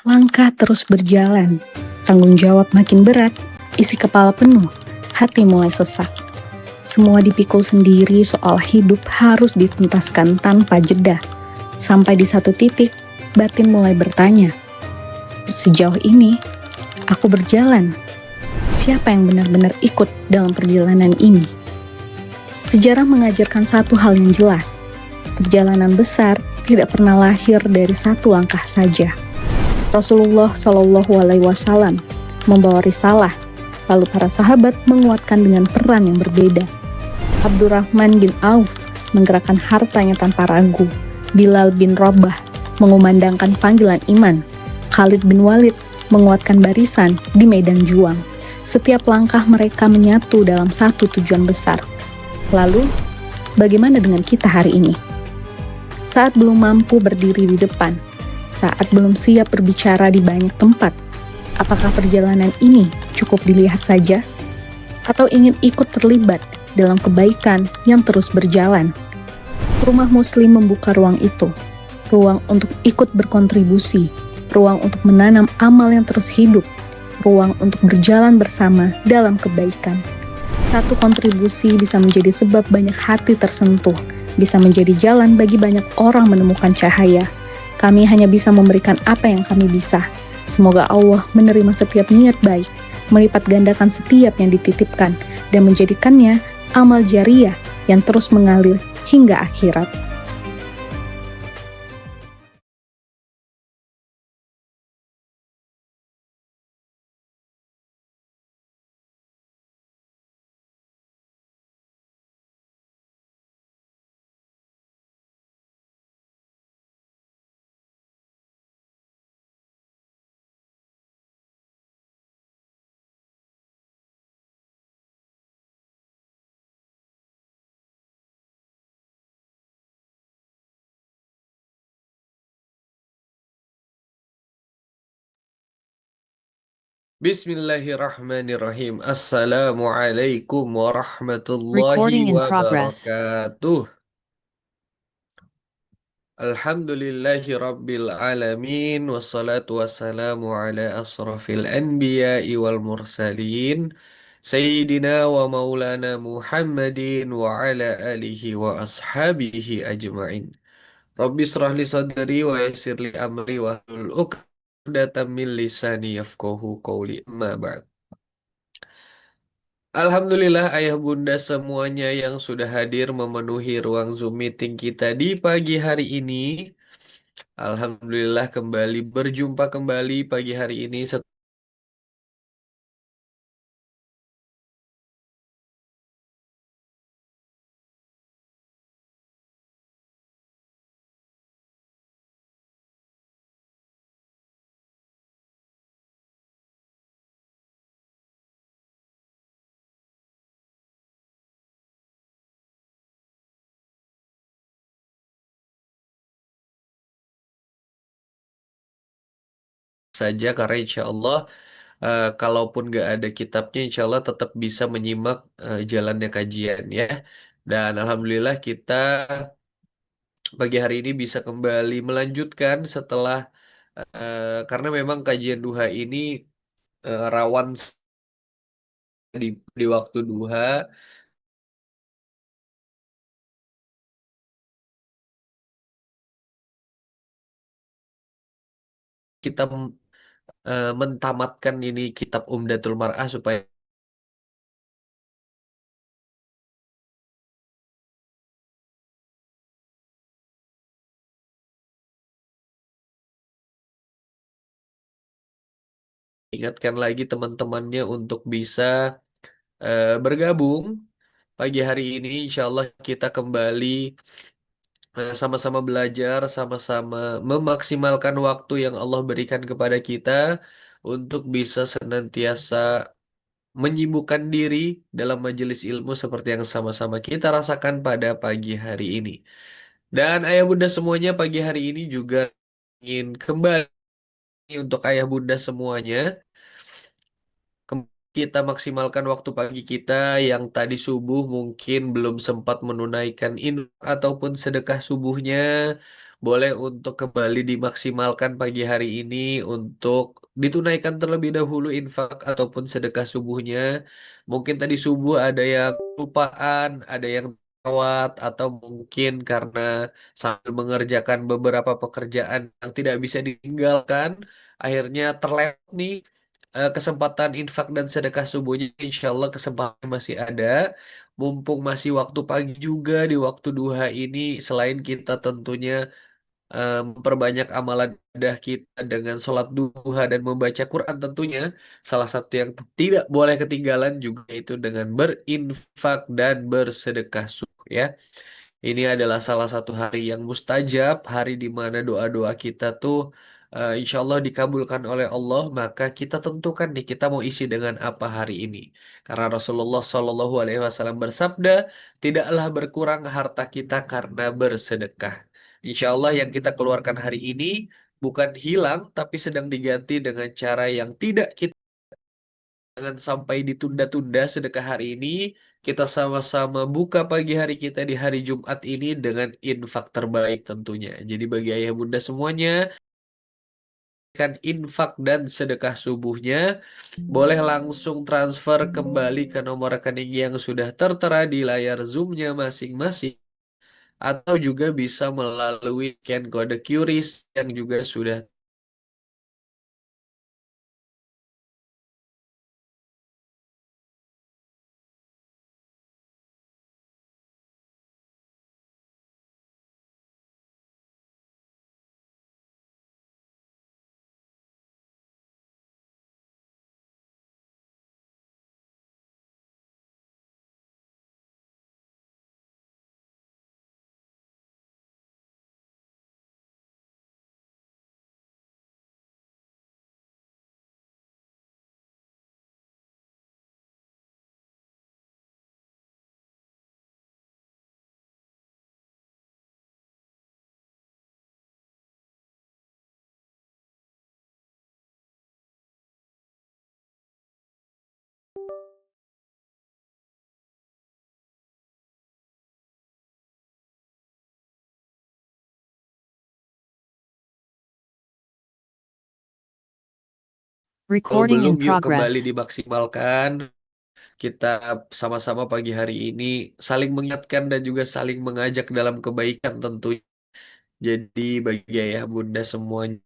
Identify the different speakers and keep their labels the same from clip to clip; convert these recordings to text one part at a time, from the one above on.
Speaker 1: Langkah terus berjalan, tanggung jawab makin berat, isi kepala penuh, hati mulai sesak. Semua dipikul sendiri soal hidup harus dituntaskan tanpa jeda. Sampai di satu titik, batin mulai bertanya, sejauh ini, aku berjalan. Siapa yang benar-benar ikut dalam perjalanan ini? Sejarah mengajarkan satu hal yang jelas. Perjalanan besar tidak pernah lahir dari satu langkah saja. Rasulullah Shallallahu Alaihi Wasallam membawa risalah, lalu para sahabat menguatkan dengan peran yang berbeda. Abdurrahman bin Auf menggerakkan hartanya tanpa ragu. Bilal bin Rabah mengumandangkan panggilan iman. Khalid bin Walid menguatkan barisan di medan juang. Setiap langkah mereka menyatu dalam satu tujuan besar. Lalu, bagaimana dengan kita hari ini? Saat belum mampu berdiri di depan, saat belum siap berbicara di banyak tempat, apakah perjalanan ini cukup dilihat saja? Atau ingin ikut terlibat dalam kebaikan yang terus berjalan? Rumah Muslim membuka ruang itu, ruang untuk ikut berkontribusi, ruang untuk menanam amal yang terus hidup, ruang untuk berjalan bersama dalam kebaikan. Satu kontribusi bisa menjadi sebab banyak hati tersentuh, bisa menjadi jalan bagi banyak orang menemukan cahaya. Kami hanya bisa memberikan apa yang kami bisa. Semoga Allah menerima setiap niat baik, melipat gandakan setiap yang dititipkan, dan menjadikannya amal jariah yang terus mengalir hingga akhirat.
Speaker 2: Bismillahirrahmanirrahim. Assalamualaikum warahmatullahi
Speaker 3: Recording in progress.
Speaker 2: wabarakatuh. Alhamdulillahi rabbil alamin. Wassalatu wassalamu ala asrafil anbiya'i wal mursalin. Sayyidina wa maulana Muhammadin wa ala alihi wa ashabihi ajma'in. Rabbi israh li sadri wa yassir li amri wa hlul 'uqdatam min lisani yafqahu qawli. Amma ba'd. Alhamdulillah ayah bunda semuanya yang sudah hadir memenuhi ruang Zoom meeting kita di pagi hari ini. Alhamdulillah kembali berjumpa kembali pagi hari ini saja karena insya Allah kalaupun gak ada kitabnya insya Allah tetap bisa menyimak jalannya kajian ya. Dan Alhamdulillah kita pagi hari ini bisa kembali melanjutkan setelah karena memang kajian duha ini rawan di waktu duha kita mentamatkan ini kitab Umdatul Mar'ah supaya ingatkan lagi teman-temannya untuk bisa bergabung pagi hari ini. Insya Allah kita kembali sama-sama belajar, sama-sama memaksimalkan waktu yang Allah berikan kepada kita untuk bisa senantiasa menyibukkan diri dalam majelis ilmu seperti yang sama-sama kita rasakan pada pagi hari ini. Dan ayah bunda semuanya pagi hari ini juga ingin kembali untuk ayah bunda semuanya kita maksimalkan waktu pagi kita yang tadi subuh mungkin belum sempat menunaikan ataupun sedekah subuhnya. boleh untuk kembali dimaksimalkan pagi hari ini untuk ditunaikan terlebih dahulu infak ataupun sedekah subuhnya. Mungkin tadi subuh ada yang lupaan, ada yang lewat, atau mungkin karena sambil mengerjakan beberapa pekerjaan yang tidak bisa ditinggalkan, akhirnya terlewat nih kesempatan infak dan sedekah subuhnya. Insya Allah kesempatan masih ada. Mumpung masih waktu pagi juga di waktu duha ini, selain kita tentunya memperbanyak amalan ibadah kita dengan sholat duha dan membaca Quran tentunya, salah satu yang tidak boleh ketinggalan juga itu dengan berinfak dan bersedekah subuh ya. Ini adalah salah satu hari yang mustajab, hari di mana doa-doa kita tuh insya Allah dikabulkan oleh Allah. Maka kita tentukan nih kita mau isi dengan apa hari ini. Karena Rasulullah Shallallahu Alaihi Wasallam bersabda, tidaklah berkurang harta kita karena bersedekah. Insya Allah yang kita keluarkan hari ini bukan hilang, tapi sedang diganti dengan cara yang tidak kita. Jangan sampai ditunda-tunda sedekah hari ini. Kita sama-sama buka pagi hari kita di hari Jumat ini dengan infak terbaik tentunya. Jadi bagi ayah bunda semuanya, kan infak dan sedekah subuhnya, boleh langsung transfer kembali ke nomor rekening yang sudah tertera di layar Zoom-nya masing-masing. Atau juga bisa melalui scan kode QRIS yang juga sudah. Kalau
Speaker 3: Recording
Speaker 2: belum,
Speaker 3: in
Speaker 2: yuk kembali
Speaker 3: progress.
Speaker 2: dimaksimalkan. Kita sama-sama pagi hari ini saling mengingatkan dan juga saling mengajak dalam kebaikan tentunya. Jadi bagi ayah bunda semuanya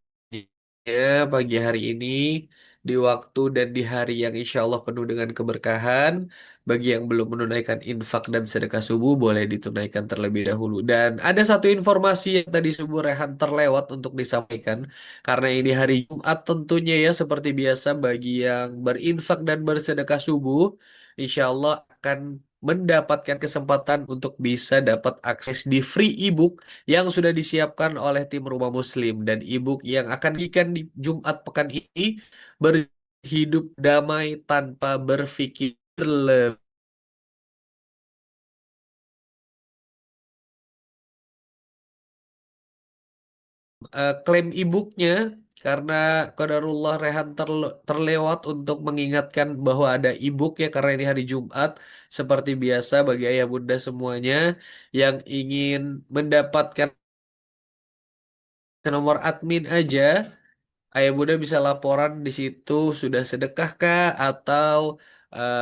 Speaker 2: pagi hari ini di waktu dan di hari yang insya Allah penuh dengan keberkahan. Bagi yang belum menunaikan infak dan sedekah subuh boleh ditunaikan terlebih dahulu. Dan ada satu informasi yang tadi subuh Rehan terlewat untuk disampaikan. Karena ini hari Jumat tentunya ya seperti biasa bagi yang berinfak dan bersedekah subuh, insya Allah akan mendapatkan kesempatan untuk bisa dapat akses di free ebook yang sudah disiapkan oleh tim Rumah Muslim, dan ebook yang akan dibagikan di Jumat pekan ini berhidup damai tanpa berpikir lebih. Klaim ebooknya karena qadarullah Rehan terlewat untuk mengingatkan bahwa ada ebook ya karena ini hari Jumat. Seperti biasa bagi ayah bunda semuanya yang ingin mendapatkan ke nomor admin aja. Ayah Bunda bisa laporan di situ sudah sedekah Kak atau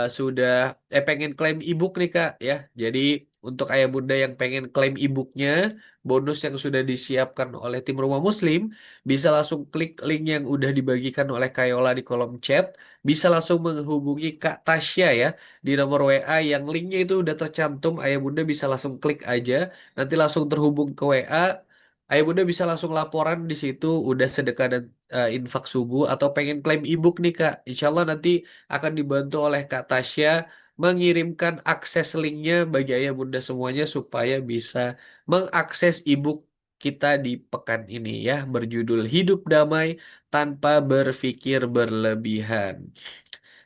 Speaker 2: sudah pengen klaim ebook nih Kak ya. Jadi untuk Ayah Bunda yang pengen klaim ebooknya, bonus yang sudah disiapkan oleh tim Rumah Muslim, bisa langsung klik link yang udah dibagikan oleh Kayola di kolom chat. Bisa langsung menghubungi Kak Tasya ya di nomor WA yang linknya itu udah tercantum. Ayah Bunda bisa langsung klik aja, nanti langsung terhubung ke WA. Ayah Bunda bisa langsung laporan di situ udah sedekah dan infak subuh atau pengen klaim ebook nih Kak. Insya Allah nanti akan dibantu oleh Kak Tasya mengirimkan akses linknya bagi ayah bunda semuanya supaya bisa mengakses ebook kita di pekan ini ya berjudul Hidup Damai Tanpa Berpikir Berlebihan.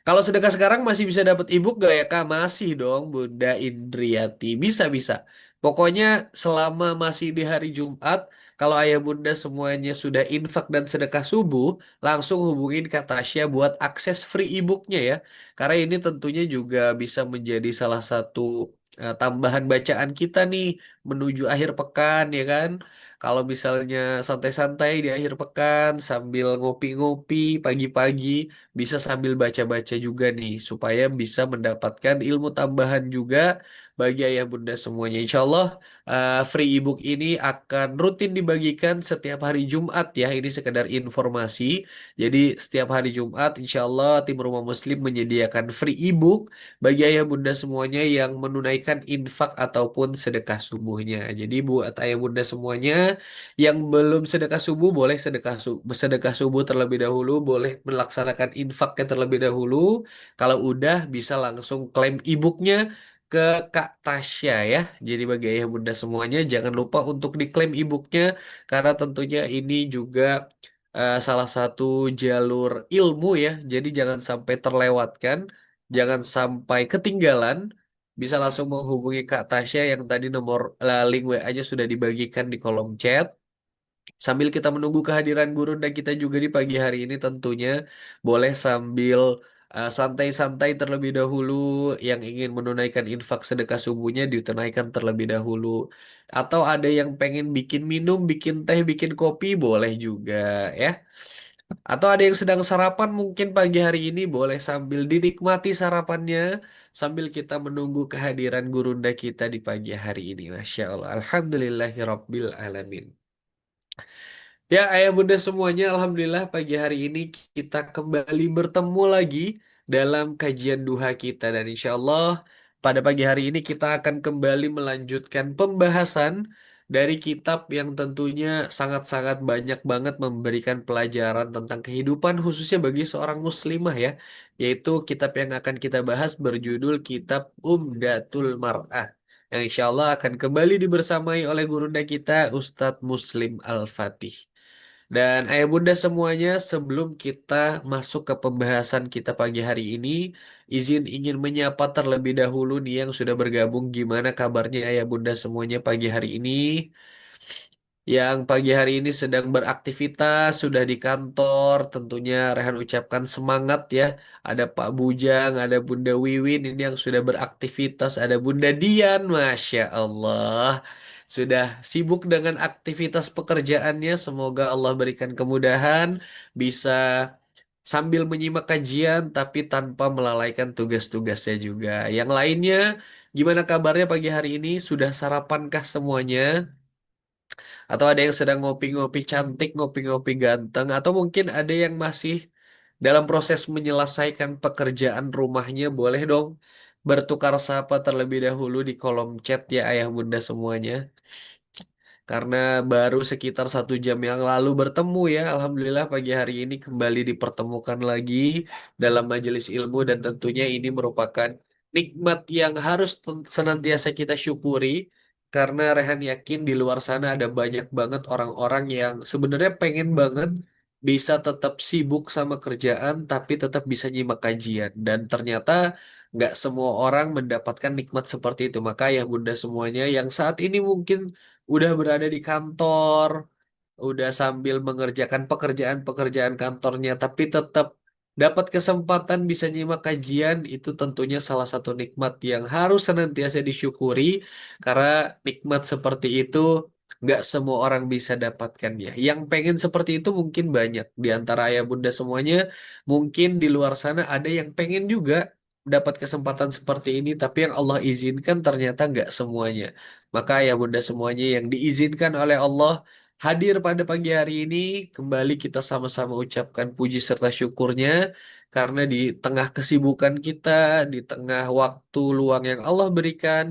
Speaker 2: Kalau sedekah sekarang masih bisa dapat ebook gak ya Kak? Masih dong Bunda Indriati. Bisa-bisa. Pokoknya selama masih di hari Jumat, kalau ayah bunda semuanya sudah infak dan sedekah subuh, langsung hubungin Kak Tasya buat akses free ebooknya ya. Karena ini tentunya juga bisa menjadi salah satu tambahan bacaan kita nih menuju akhir pekan ya kan. Kalau misalnya santai-santai di akhir pekan sambil ngopi-ngopi pagi-pagi, bisa sambil baca-baca juga nih supaya bisa mendapatkan ilmu tambahan juga bagi ayah bunda semuanya. Insya Allah free ebook ini akan rutin dibagikan setiap hari Jumat ya. Ini sekedar informasi. Jadi setiap hari Jumat insya Allah tim Rumah Muslim menyediakan free ebook bagi ayah bunda semuanya yang menunaikan infak ataupun sedekah subuhnya. Jadi buat ayah bunda semuanya yang belum sedekah subuh boleh sedekah subuh terlebih dahulu, boleh melaksanakan infaknya terlebih dahulu. Kalau udah bisa langsung klaim ebooknya ke Kak Tasya ya. Jadi bagi ayah bunda semuanya jangan lupa untuk diklaim ebooknya karena tentunya ini juga salah satu jalur ilmu ya. Jadi jangan sampai terlewatkan, jangan sampai ketinggalan. Bisa langsung menghubungi Kak Tasya yang tadi nomor link WA-nya sudah dibagikan di kolom chat. Sambil kita menunggu kehadiran guru dan kita juga di pagi hari ini tentunya boleh sambil santai-santai terlebih dahulu yang ingin menunaikan infak sedekah subuhnya ditunaikan terlebih dahulu. Atau ada yang pengen bikin minum, bikin teh, bikin kopi boleh juga ya. Atau ada yang sedang sarapan mungkin pagi hari ini boleh sambil dinikmati sarapannya sambil kita menunggu kehadiran gurunda kita di pagi hari ini. Masya Allah. Alhamdulillahirabbil alamin. Ya, ayah bunda semuanya, alhamdulillah pagi hari ini kita kembali bertemu lagi dalam kajian duha kita dan insya Allah pada pagi hari ini kita akan kembali melanjutkan pembahasan dari kitab yang tentunya sangat-sangat banyak banget memberikan pelajaran tentang kehidupan khususnya bagi seorang muslimah ya, yaitu kitab yang akan kita bahas berjudul Kitab Umdatul Mar'ah. Yang insya Allah akan kembali dibersamai oleh gurunda kita Ustadz Muslim Al-Fatih. Dan ayah bunda semuanya, sebelum kita masuk ke pembahasan kita pagi hari ini, izin ingin menyapa terlebih dahulu nih yang sudah bergabung. Gimana kabarnya ayah bunda semuanya pagi hari ini? Yang pagi hari ini sedang beraktivitas, sudah di kantor, tentunya Rehan ucapkan semangat ya. Ada Pak Bujang, ada Bunda Wiwin ini yang sudah beraktivitas, ada Bunda Dian, Masya Allah. Sudah sibuk dengan aktivitas pekerjaannya, semoga Allah berikan kemudahan, bisa sambil menyimak kajian tapi tanpa melalaikan tugas-tugasnya juga. Yang lainnya, gimana kabarnya pagi hari ini? Sudah sarapankah semuanya? Atau ada yang sedang ngopi-ngopi cantik, ngopi-ngopi ganteng, atau mungkin ada yang masih dalam proses menyelesaikan pekerjaan rumahnya, boleh dong bertukar sapa terlebih dahulu di kolom chat ya ayah bunda semuanya. Karena baru sekitar 1 jam yang lalu bertemu ya, Alhamdulillah pagi hari ini kembali dipertemukan lagi dalam majelis ilmu dan tentunya ini merupakan nikmat yang harus senantiasa kita syukuri karena Rehan yakin di luar sana ada banyak banget orang-orang yang sebenarnya pengen banget bisa tetap sibuk sama kerjaan tapi tetap bisa nyimak kajian dan ternyata nggak semua orang mendapatkan nikmat seperti itu. Maka ya bunda semuanya yang saat ini mungkin udah berada di kantor, udah sambil mengerjakan pekerjaan-pekerjaan kantornya, tapi tetap dapat kesempatan bisa nyimak kajian, itu tentunya salah satu nikmat yang harus senantiasa disyukuri, karena nikmat seperti itu nggak semua orang bisa dapatkan ya. Yang pengen seperti itu mungkin banyak di antara ayah bunda semuanya, mungkin di luar sana ada yang pengen juga dapat kesempatan seperti ini, tapi yang Allah izinkan ternyata nggak semuanya. Maka ya bunda semuanya yang diizinkan oleh Allah hadir pada pagi hari ini, kembali kita sama-sama ucapkan puji serta syukurnya karena di tengah kesibukan kita, di tengah waktu luang yang Allah berikan,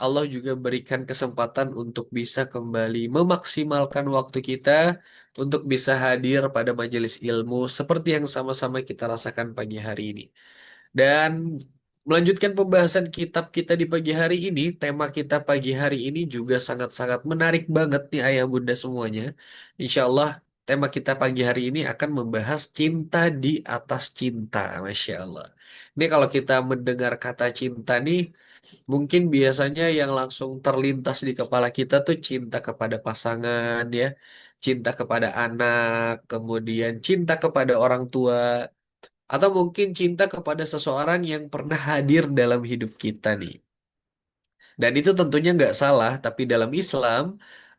Speaker 2: Allah juga berikan kesempatan untuk bisa kembali memaksimalkan waktu kita untuk bisa hadir pada majelis ilmu seperti yang sama-sama kita rasakan pagi hari ini. Dan melanjutkan pembahasan kitab kita di pagi hari ini, tema kita pagi hari ini juga sangat-sangat menarik banget nih ayah bunda semuanya. Insya Allah tema kita pagi hari ini akan membahas cinta di atas cinta, Masya Allah. Ini kalau kita mendengar kata cinta nih, mungkin biasanya yang langsung terlintas di kepala kita tuh cinta kepada pasangan ya, cinta kepada anak, kemudian cinta kepada orang tua, atau mungkin cinta kepada seseorang yang pernah hadir dalam hidup kita nih. Dan itu tentunya nggak salah, tapi dalam Islam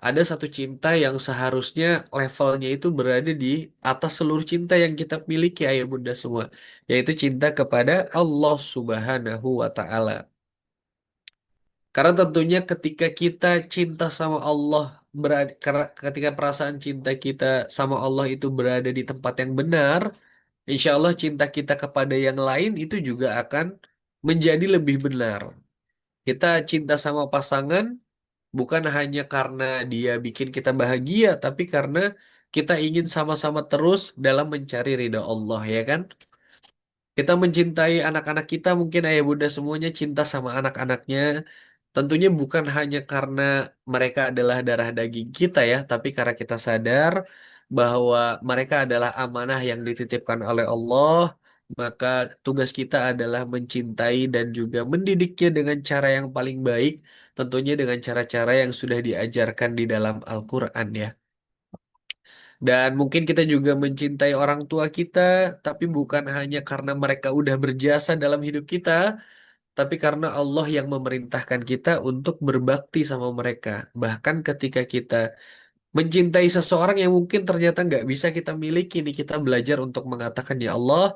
Speaker 2: ada satu cinta yang seharusnya levelnya itu berada di atas seluruh cinta yang kita miliki, ayah bunda semua, yaitu cinta kepada Allah Subhanahu wa Ta'ala. Karena tentunya ketika kita cinta sama Allah berada, karena ketika perasaan cinta kita sama Allah itu berada di tempat yang benar, insya Allah cinta kita kepada yang lain itu juga akan menjadi lebih benar. Kita cinta sama pasangan bukan hanya karena dia bikin kita bahagia, tapi karena kita ingin sama-sama terus dalam mencari ridha Allah, ya kan? Kita mencintai anak-anak kita, mungkin ayah bunda semuanya cinta sama anak-anaknya. Tentunya bukan hanya karena mereka adalah darah daging kita ya, tapi karena kita sadar bahwa mereka adalah amanah yang dititipkan oleh Allah, maka tugas kita adalah mencintai dan juga mendidiknya dengan cara yang paling baik, tentunya dengan cara-cara yang sudah diajarkan di dalam Al-Quran ya. Dan mungkin kita juga mencintai orang tua kita, tapi bukan hanya karena mereka udah berjasa dalam hidup kita, tapi karena Allah yang memerintahkan kita untuk berbakti sama mereka. Bahkan ketika kita mencintai seseorang yang mungkin ternyata nggak bisa kita miliki nih, kita belajar untuk mengatakan, ya Allah,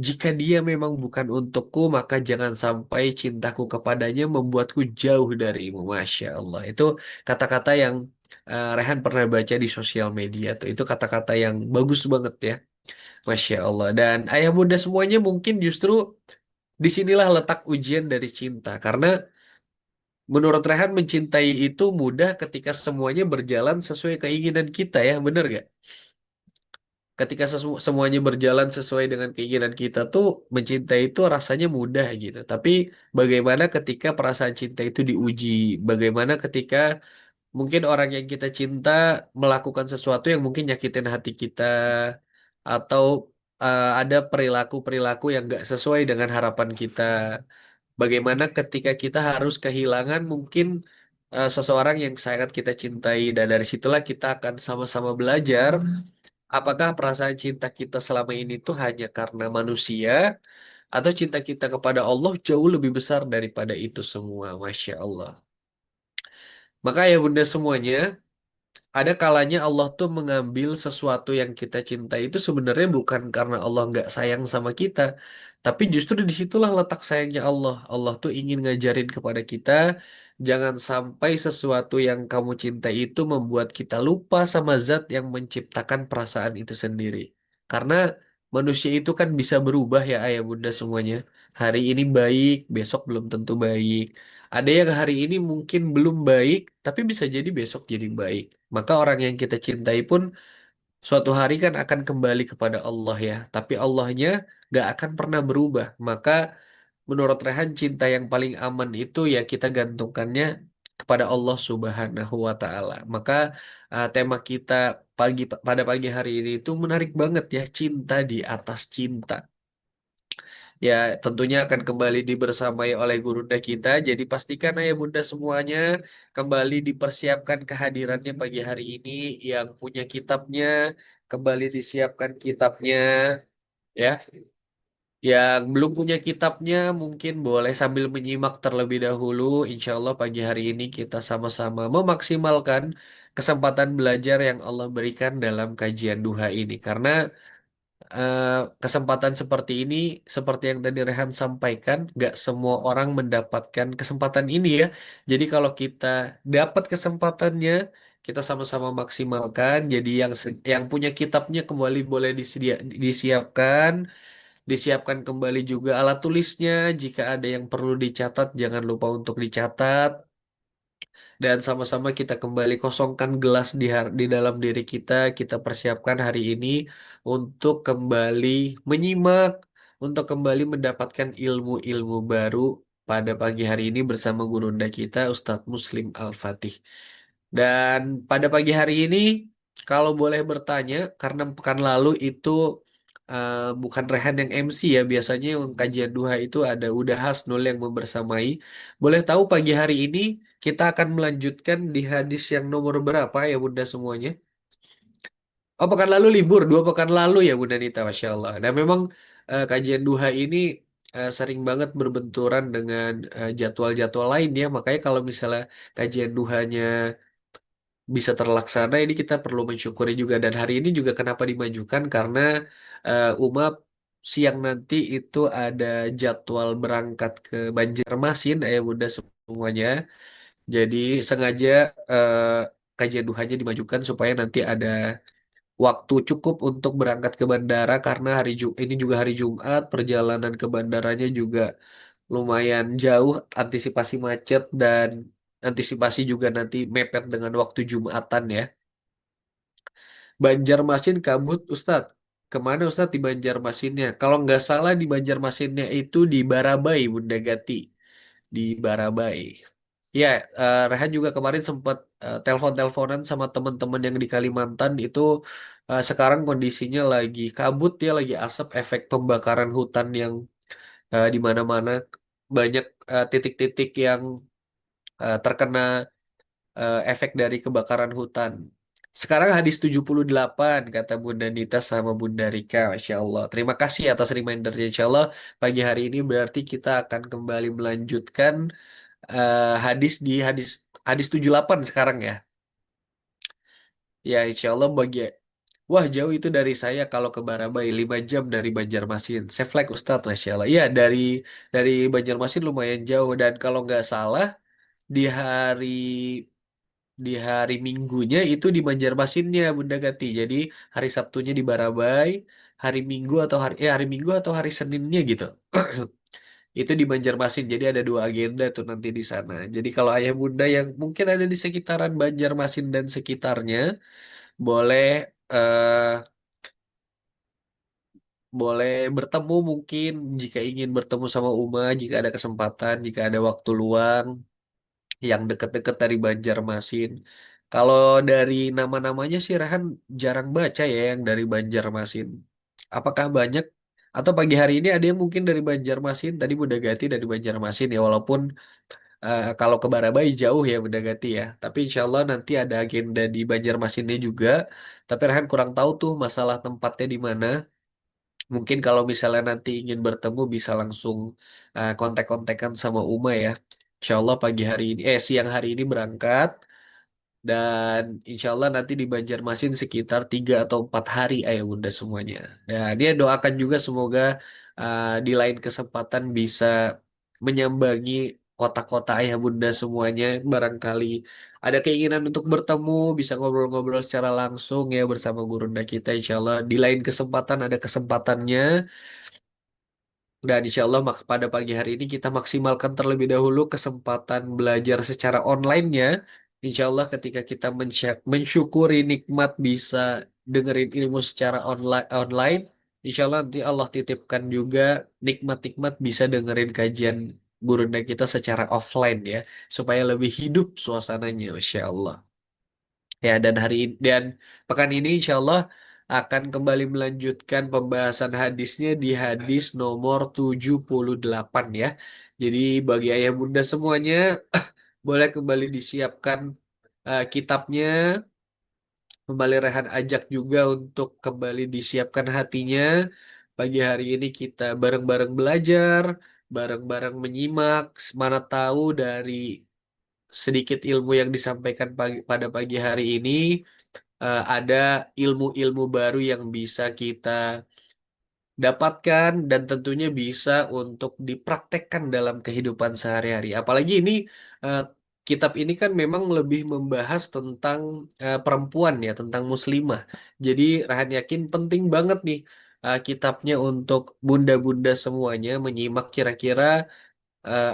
Speaker 2: jika dia memang bukan untukku, maka jangan sampai cintaku kepadanya membuatku jauh darimu. Masya Allah. Itu kata-kata yang Rehan pernah baca di sosial media tuh. Itu kata-kata yang bagus banget ya. Masya Allah. Dan ayah bunda semuanya mungkin justru disinilah letak ujian dari cinta. Karena menurut Rehan mencintai itu mudah ketika semuanya berjalan sesuai keinginan kita ya, bener gak? Ketika semuanya berjalan sesuai dengan keinginan kita tuh mencintai itu rasanya mudah gitu. Tapi bagaimana ketika perasaan cinta itu diuji? Bagaimana ketika mungkin orang yang kita cinta melakukan sesuatu yang mungkin nyakitin hati kita atau ada perilaku-perilaku yang gak sesuai dengan harapan kita. Bagaimana ketika kita harus kehilangan mungkin seseorang yang sangat kita cintai dan dari situlah kita akan sama-sama belajar apakah perasaan cinta kita selama ini tuh hanya karena manusia atau cinta kita kepada Allah jauh lebih besar daripada itu semua. Masya Allah. Maka ya bunda semuanya, ada kalanya Allah tuh mengambil sesuatu yang kita cintai itu sebenarnya bukan karena Allah nggak sayang sama kita, tapi justru disitulah letak sayangnya Allah. Allah tuh ingin ngajarin kepada kita, jangan sampai sesuatu yang kamu cintai itu membuat kita lupa sama zat yang menciptakan perasaan itu sendiri. Karena manusia itu kan bisa berubah ya ayah bunda semuanya. Hari ini baik, besok belum tentu baik. Ada yang hari ini mungkin belum baik, tapi bisa jadi besok jadi baik. Maka orang yang kita cintai pun suatu hari kan akan kembali kepada Allah ya. Tapi Allahnya gak akan pernah berubah. Maka menurut Rehan cinta yang paling aman itu ya kita gantungkannya kepada Allah Subhanahu wa Ta'ala. Maka tema kita pada pagi hari ini itu menarik banget ya, cinta di atas cinta. Ya, tentunya akan kembali dibersamai oleh gurunda kita. Jadi pastikan ayah bunda semuanya kembali dipersiapkan kehadirannya pagi hari ini. Yang punya kitabnya, kembali disiapkan kitabnya. Ya, yang belum punya kitabnya mungkin boleh sambil menyimak terlebih dahulu. Insya Allah pagi hari ini kita sama-sama memaksimalkan kesempatan belajar yang Allah berikan dalam kajian duha ini. Karena eh, kesempatan seperti ini, seperti yang tadi Rehan sampaikan, nggak semua orang mendapatkan kesempatan ini ya. Jadi kalau kita dapat kesempatannya, kita sama-sama maksimalkan. Jadi yang punya kitabnya kembali boleh disiapkan, disiapkan kembali juga alat tulisnya. Jika ada yang perlu dicatat, jangan lupa untuk dicatat dan sama-sama kita kembali kosongkan gelas di dalam diri kita. Kita persiapkan hari ini untuk kembali menyimak, untuk kembali mendapatkan ilmu-ilmu baru pada pagi hari ini bersama gurunda kita, Ustadz Muslim Al-Fatih. Dan pada pagi hari ini, kalau boleh bertanya, karena pekan lalu itu bukan Rehan yang MC ya, biasanya yang kajian duha itu ada Uda Hasnul yang membersamai. Boleh tahu pagi hari ini kita akan melanjutkan di hadis yang nomor berapa ya Bunda semuanya? Oh, pekan lalu libur, 2 pekan lalu ya Bunda Nita, Masya Allah. Dan memang kajian duha ini sering banget berbenturan dengan jadwal-jadwal lain ya. Makanya kalau misalnya kajian duhanya bisa terlaksana, ini kita perlu mensyukuri juga. Dan hari ini juga kenapa dimajukan karena Uma siang nanti itu ada jadwal berangkat ke Banjarmasin, ayah bunda semuanya. Jadi sengaja eh, kajian duhanya dimajukan supaya nanti ada waktu cukup untuk berangkat ke bandara karena ini juga hari Jumat, perjalanan ke bandaranya juga lumayan jauh, antisipasi macet dan antisipasi juga nanti mepet dengan waktu Jumatan ya. Banjarmasin kabut Ustadz. Kemana Ustadz di Banjarmasinnya? Kalau nggak salah di Banjarmasinnya itu di Barabai, Bunda Gati. Di Barabai. Ya, Rehan juga kemarin sempat telepon-teleponan sama teman-teman yang di Kalimantan itu sekarang kondisinya lagi kabut ya, lagi asap efek pembakaran hutan yang di mana-mana banyak titik-titik yang terkena efek dari kebakaran hutan. Sekarang hadis 78 kata Bunda Nita sama Bunda Rika, Masya Allah. Terima kasih atas remindernya. Insya Allah pagi hari ini berarti kita akan kembali melanjutkan hadis di hadis hadis 78 sekarang ya. Ya insya Allah wah jauh itu dari saya kalau ke Barabai 5 jam dari Banjarmasin. Saya flag Ustadz Masya Allah. Iya dari Banjarmasin lumayan jauh dan kalau nggak salah di hari Minggunya itu di Banjarmasinnya Bunda Gati. Jadi hari Sabtunya di Barabai, hari Minggu atau hari Seninnya gitu. Itu di Banjarmasin. Jadi ada dua agenda tuh nanti di sana. Jadi kalau ayah bunda yang mungkin ada di sekitaran Banjarmasin dan sekitarnya, boleh eh, boleh bertemu mungkin jika ingin bertemu sama Uma, jika ada kesempatan, jika ada waktu luang yang deket-deket dari Banjarmasin. Kalau dari nama-namanya sih Rehan jarang baca ya yang dari Banjarmasin. Apakah banyak atau pagi hari ini ada yang mungkin dari Banjarmasin? Tadi Bunda Gati dari Banjarmasin ya walaupun kalau ke Barabai jauh ya Bunda Gati ya. Tapi insya Allah nanti ada agenda di Banjarmasinnya juga. Tapi Rehan kurang tahu tuh masalah tempatnya di mana. Mungkin kalau misalnya nanti ingin bertemu bisa langsung kontak-kontakan sama Uma ya. Insya Allah siang hari ini berangkat dan insya Allah nanti di Banjarmasin sekitar 3 atau 4 hari ayah bunda semuanya. Dan dia doakan juga semoga di lain kesempatan bisa menyambangi kota-kota ayah bunda semuanya. Barangkali ada keinginan untuk bertemu, bisa ngobrol-ngobrol secara langsung ya bersama gurunda kita. Insya Allah di lain kesempatan ada kesempatannya. Dan insya Allah pada pagi hari ini kita maksimalkan terlebih dahulu kesempatan belajar secara online-nya. Insya Allah ketika kita mensyukuri nikmat bisa dengerin ilmu secara online, insya Allah nanti Allah titipkan juga nikmat-nikmat bisa dengerin kajian gurunda kita secara offline ya, supaya lebih hidup suasananya, insya Allah. Ya, dan pekan ini insya Allah akan kembali melanjutkan pembahasan hadisnya di hadis nomor 78 ya. Jadi bagi ayah bunda semuanya boleh kembali disiapkan kitabnya, kembali Rehan ajak juga untuk kembali disiapkan hatinya. Pagi hari ini kita bareng-bareng belajar, bareng-bareng menyimak, mana tahu dari sedikit ilmu yang disampaikan pada pagi hari ini ada ilmu-ilmu baru yang bisa kita dapatkan dan tentunya bisa untuk dipraktekkan dalam kehidupan sehari-hari. Apalagi eh, kitab ini kan memang lebih membahas tentang perempuan ya, tentang muslimah. Jadi Rahan yakin penting banget nih kitabnya untuk bunda-bunda semuanya menyimak kira-kira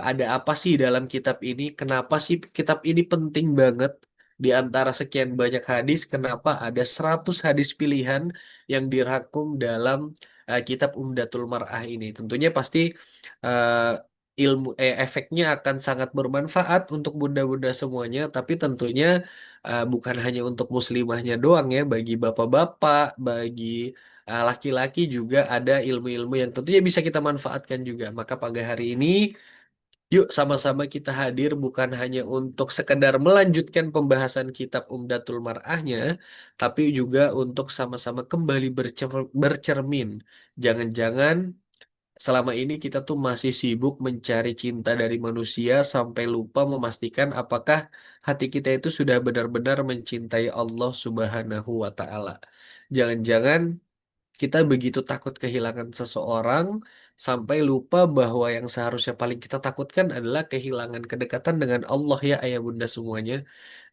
Speaker 2: ada apa sih dalam kitab ini? Kenapa sih kitab ini penting banget? Di antara sekian banyak hadis, kenapa ada 100 hadis pilihan yang dirangkum dalam kitab Umdatul Mar'ah ini? Tentunya pasti efeknya akan sangat bermanfaat untuk bunda-bunda semuanya, tapi tentunya bukan hanya untuk muslimahnya doang ya, bagi bapak-bapak, bagi laki-laki juga ada ilmu-ilmu yang tentunya bisa kita manfaatkan juga. Maka pagi hari ini yuk sama-sama kita hadir bukan hanya untuk sekedar melanjutkan pembahasan kitab Umdatul Mar'ahnya, tapi juga untuk sama-sama kembali bercermin. Jangan-jangan selama ini kita tuh masih sibuk mencari cinta dari manusia sampai lupa memastikan apakah hati kita itu sudah benar-benar mencintai Allah Subhanahu wa Ta'ala. Jangan-jangan kita begitu takut kehilangan seseorang sampai lupa bahwa yang seharusnya paling kita takutkan adalah kehilangan kedekatan dengan Allah ya ayah bunda semuanya.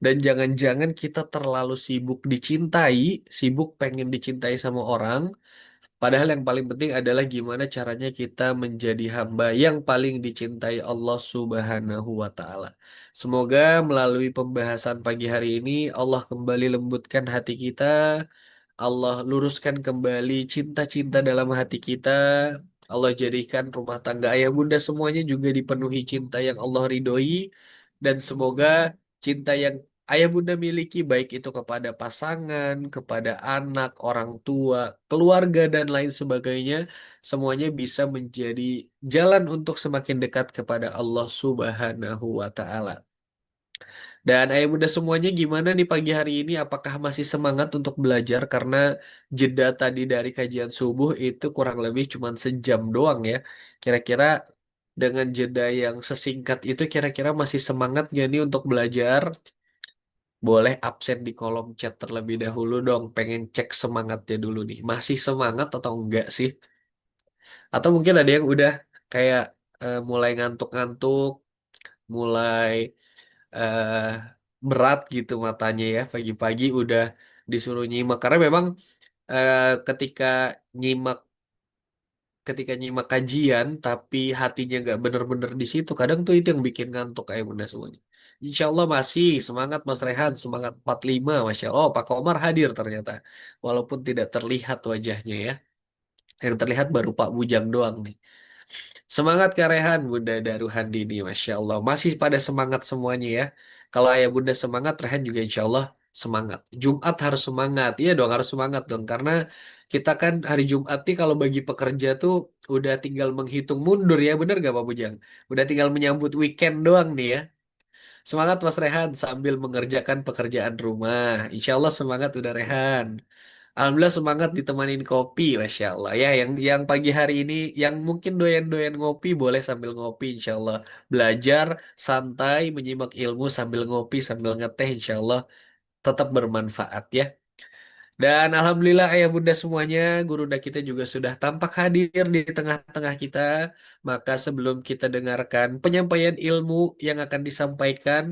Speaker 2: Dan jangan-jangan kita terlalu sibuk dicintai, sibuk pengen dicintai sama orang, padahal yang paling penting adalah gimana caranya kita menjadi hamba yang paling dicintai Allah Subhanahu wa Ta'ala. Semoga melalui pembahasan pagi hari ini Allah kembali lembutkan hati kita, Allah luruskan kembali cinta-cinta dalam hati kita. Allah jadikan rumah tangga ayah bunda semuanya juga dipenuhi cinta yang Allah ridhoi. Dan semoga cinta yang ayah bunda miliki baik itu kepada pasangan, kepada anak, orang tua, keluarga, dan lain sebagainya. Semuanya bisa menjadi jalan untuk semakin dekat kepada Allah Subhanahu wa Ta'ala. Dan ayah bunda semuanya gimana nih pagi hari ini? Apakah masih semangat untuk belajar? Karena jeda tadi dari kajian subuh itu kurang lebih cuma sejam doang ya. Kira-kira dengan jeda yang sesingkat itu kira-kira masih semangat gak nih untuk belajar? Boleh absen di kolom chat terlebih dahulu dong. Pengen cek semangatnya dulu nih. Masih semangat atau enggak sih? Atau mungkin ada yang udah kayak mulai ngantuk-ngantuk, mulai eh berat gitu matanya ya pagi-pagi udah disuruh nyimak karena memang eh, ketika nyimak ketika nyimak kajian tapi hatinya nggak bener-bener di situ kadang tuh itu yang bikin ngantuk kayak bunda semuanya. Insya Allah masih semangat Mas Rehan, semangat 45 Masya Allah. Oh, Pak Komar hadir ternyata walaupun tidak terlihat wajahnya ya, yang terlihat baru Pak Bujang doang nih. Semangat Kak Rehan, Bunda Daru Handini, Masya Allah. Masih pada semangat semuanya ya. Kalau ayah Bunda semangat, Rehan juga Insya Allah semangat. Jumat harus semangat. Iya dong, harus semangat dong. Karena kita kan hari Jumat nih kalau bagi pekerja tuh udah tinggal menghitung mundur ya. Bener gak Pak Bujang? Udah tinggal menyambut weekend doang nih ya. Semangat Mas Rehan sambil mengerjakan pekerjaan rumah. Insya Allah semangat udah Rehan. Alhamdulillah semangat ditemanin kopi, Masya Allah. Ya, yang pagi hari ini, yang mungkin doyan-doyan ngopi, boleh sambil ngopi, Insya Allah. Belajar, santai, menyimak ilmu sambil ngopi, sambil ngeteh, Insya Allah. Tetap bermanfaat ya. Dan Alhamdulillah ayah bunda semuanya, gurunda kita juga sudah tampak hadir di tengah-tengah kita. Maka sebelum kita dengarkan penyampaian ilmu yang akan disampaikan,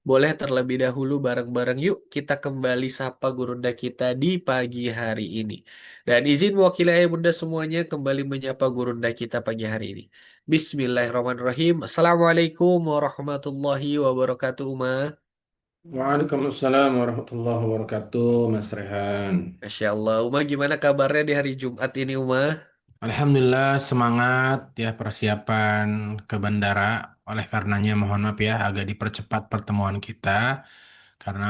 Speaker 2: boleh terlebih dahulu bareng-bareng yuk kita kembali sapa gurunda kita di pagi hari ini. Dan izin mewakili ayah bunda semuanya kembali menyapa gurunda kita pagi hari ini. Bismillahirrahmanirrahim. Assalamualaikum warahmatullahi wabarakatuh, Umar.
Speaker 3: Waalaikumsalam warahmatullahi wabarakatuh, Mas Rehan.
Speaker 2: Masya Allah, Uma gimana kabarnya di hari Jumat ini, Uma?
Speaker 3: Alhamdulillah semangat ya persiapan ke bandara. Oleh karenanya mohon maaf ya agak dipercepat pertemuan kita karena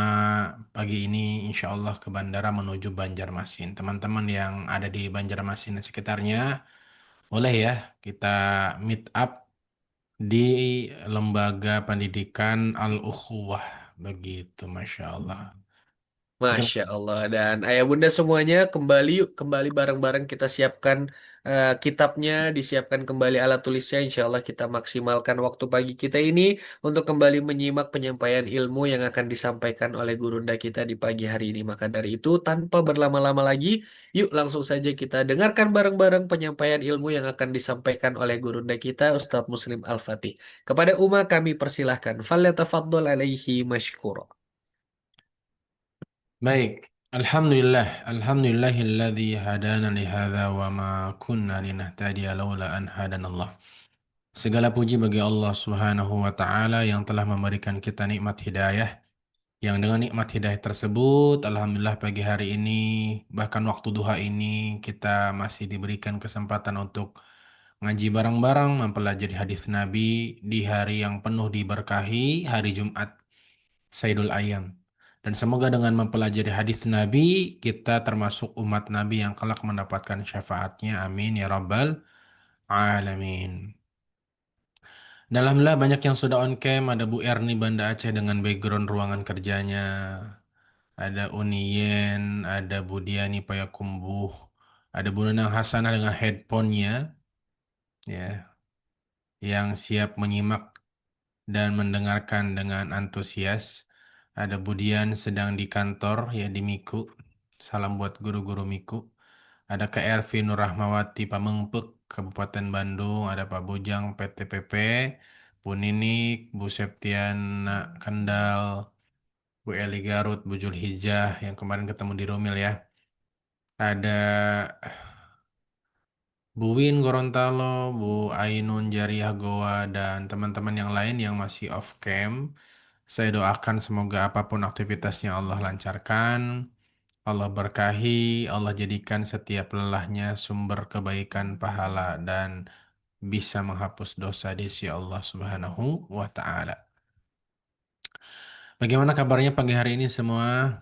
Speaker 3: pagi ini insya Allah ke bandara menuju Banjarmasin. Teman-teman yang ada di Banjarmasin dan sekitarnya boleh ya kita meet up di Lembaga Pendidikan Al-Ukhuwah begitu, Masya Allah. Kita
Speaker 2: Masya Allah. Dan ayah bunda semuanya kembali yuk, kembali bareng-bareng kita siapkan kitabnya, disiapkan kembali alat tulisnya. Insya Allah kita maksimalkan waktu pagi kita ini untuk kembali menyimak penyampaian ilmu yang akan disampaikan oleh gurunda kita di pagi hari ini. Maka dari itu, tanpa berlama-lama lagi, yuk langsung saja kita dengarkan bareng-bareng penyampaian ilmu yang akan disampaikan oleh gurunda kita, Ustadz Muslim Al-Fatih. Kepada Uma kami persilahkan. Falyatafaddal alaihi mashkura.
Speaker 3: baik. Alhamdulillahilladzi hadana lihada wa ma kunna linahtadiya laula an hadanallah. Segala puji bagi Allah Subhanahu wa taala yang telah memberikan kita nikmat hidayah. Yang dengan nikmat hidayah tersebut, alhamdulillah pagi hari ini, bahkan waktu duha ini kita masih diberikan kesempatan untuk ngaji bareng-bareng, mempelajari hadis Nabi di hari yang penuh diberkahi, hari Jumat. Sayyidul Ayam. Dan semoga dengan mempelajari hadis Nabi, kita termasuk umat Nabi yang kelak mendapatkan syafaatnya. Amin ya Rabbal Alamin. Dan alhamdulillah banyak yang sudah on cam. Ada Bu Erni Banda Aceh dengan background ruangan kerjanya. Ada Unien, ada Bu Diani Payakumbuh. Ada Bu Nenang Hasanah dengan headphone-nya. ya, yang siap menyimak dan mendengarkan dengan antusias. Ada Budian sedang di kantor ya di Miku. Salam buat guru-guru Miku. Ada Kak Elvi Nur Rahmawati Pamengpek, Kabupaten Bandung. Ada Pak Bujang PTPP, Bu Ninik, Bu Septiana Kendal, Bu Eli Garut, Bu Julhijah yang kemarin ketemu di Rumil ya. Ada Bu Win Gorontalo, Bu Ainun Jariah Goa, dan teman-teman yang lain yang masih off cam. Saya doakan semoga apapun aktivitasnya Allah lancarkan, Allah berkahi, Allah jadikan setiap lelahnya sumber kebaikan, pahala, dan bisa menghapus dosa di sisi Allah Subhanahu wa Ta'ala. Bagaimana kabarnya pagi hari ini semua?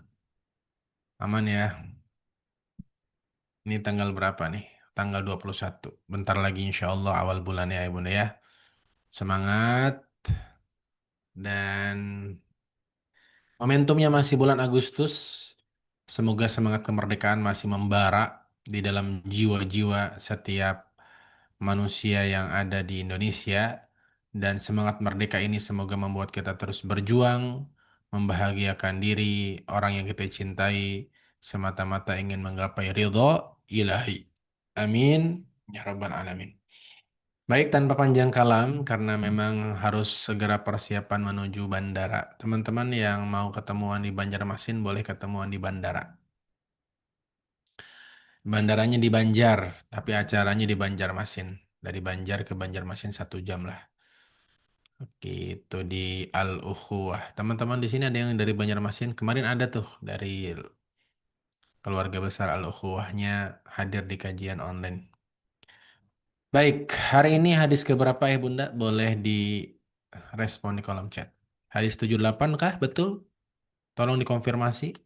Speaker 3: Aman ya? Ini tanggal berapa nih? Tanggal 21. Bentar lagi insya Allah awal bulan ya Ibu ya. Semangat dan momentumnya masih bulan Agustus. Semoga semangat kemerdekaan masih membara di dalam jiwa-jiwa setiap manusia yang ada di Indonesia. Dan semangat merdeka ini semoga membuat kita terus berjuang, membahagiakan diri, orang yang kita cintai, semata-mata ingin menggapai ridho ilahi. Amin. Ya Rabbal Alamin. Baik, tanpa panjang kalam, karena memang harus segera persiapan menuju bandara. Teman-teman yang mau ketemuan di Banjarmasin, boleh ketemuan di bandara. Bandaranya di Banjar, tapi acaranya di Banjarmasin. Dari Banjar ke Banjarmasin 1 jam lah. Gitu di Al-Ukhuwah. Teman-teman di sini ada yang dari Banjarmasin. Kemarin ada tuh dari keluarga besar Al-Ukhuwahnya hadir di kajian online. Baik, hari ini hadis keberapa ya Bunda? Boleh direspon di kolom chat. Hadis 78 kah? Betul? Tolong dikonfirmasi.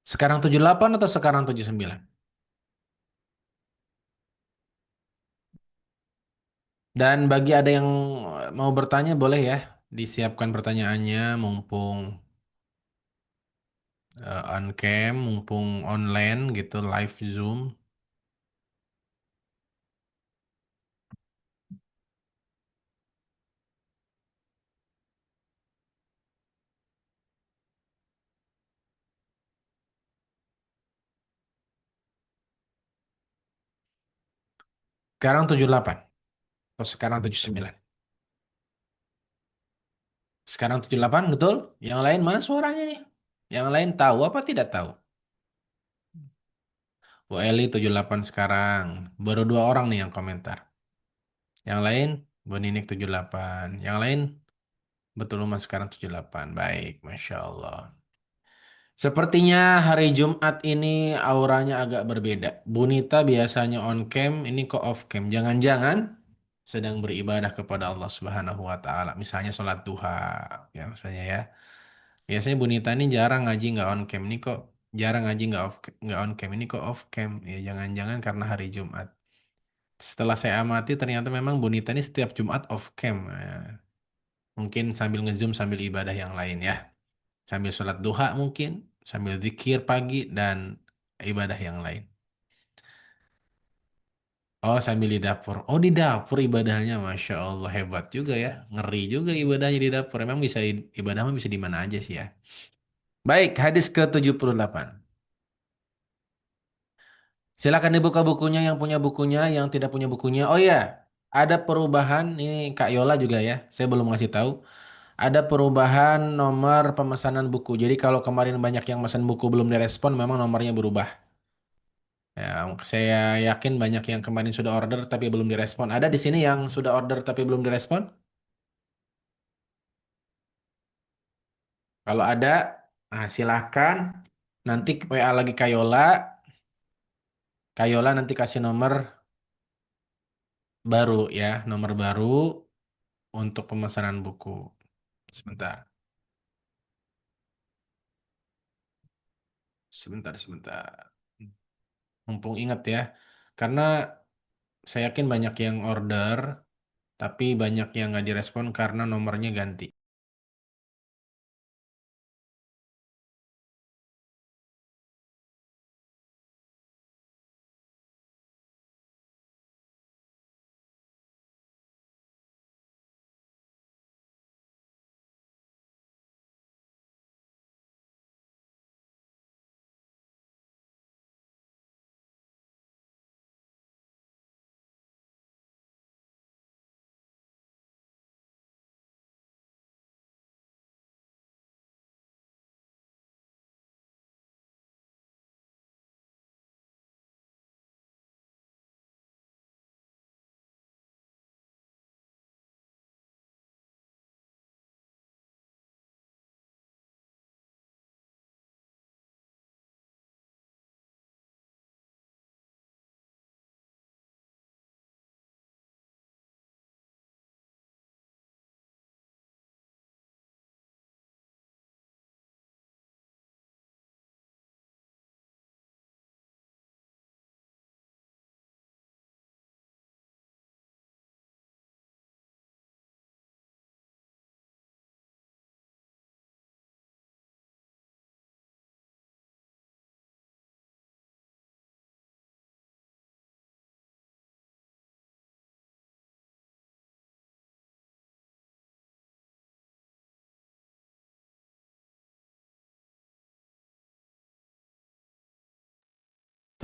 Speaker 3: Sekarang 78 atau sekarang 79? Dan bagi ada yang mau bertanya boleh ya disiapkan pertanyaannya mumpung on cam, mumpung online gitu live Zoom. Sekarang 78 atau sekarang 79? Sekarang 78 betul? Yang lain mana suaranya nih? Yang lain tahu apa tidak tahu? Bu Eli 78 sekarang. Baru 2 orang nih yang komentar. Yang lain Bu Ninik 78. Yang lain betul Mas sekarang 78. Baik, Masya Allah. Sepertinya hari Jumat ini auranya agak berbeda. Bunita biasanya on cam, ini kok off cam. Jangan-jangan sedang beribadah kepada Allah Subhanahu wa taala. Misalnya sholat duha, ya misalnya ya. Biasanya Bunita ini jarang ngaji nggak on cam. Ini kok jarang ngaji nggak on cam. Ini kok off cam. Ya jangan-jangan karena hari Jumat. Setelah saya amati ternyata memang Bunita ini setiap Jumat off cam. Ya, mungkin sambil ngezoom sambil ibadah yang lain ya. Sambil sholat duha mungkin, sambil zikir pagi dan ibadah yang lain. Oh, sambil di dapur. Oh, di dapur ibadahnya, Masya Allah, hebat juga ya. Ngeri juga ibadahnya di dapur. Emang bisa ibadah mah bisa di mana aja sih ya. Baik, hadis ke-78. Silakan dibuka bukunya yang punya bukunya, yang tidak punya bukunya. Oh ya, ada perubahan. Ini Kak Yola juga ya. Saya belum ngasih tahu. Ada perubahan nomor pemesanan buku. Jadi kalau kemarin banyak yang pesan buku belum direspon, memang nomornya berubah. Ya, saya yakin banyak yang kemarin sudah order tapi belum direspon. Ada di sini yang sudah order tapi belum direspon? Kalau ada, nah silahkan. Nanti WA lagi Kayola. Kayola nanti kasih nomor baru ya, nomor baru untuk pemesanan buku. Sebentar, sebentar. Mumpung ingat ya, karena saya yakin banyak yang order, tapi banyak yang nggak direspon karena nomornya ganti.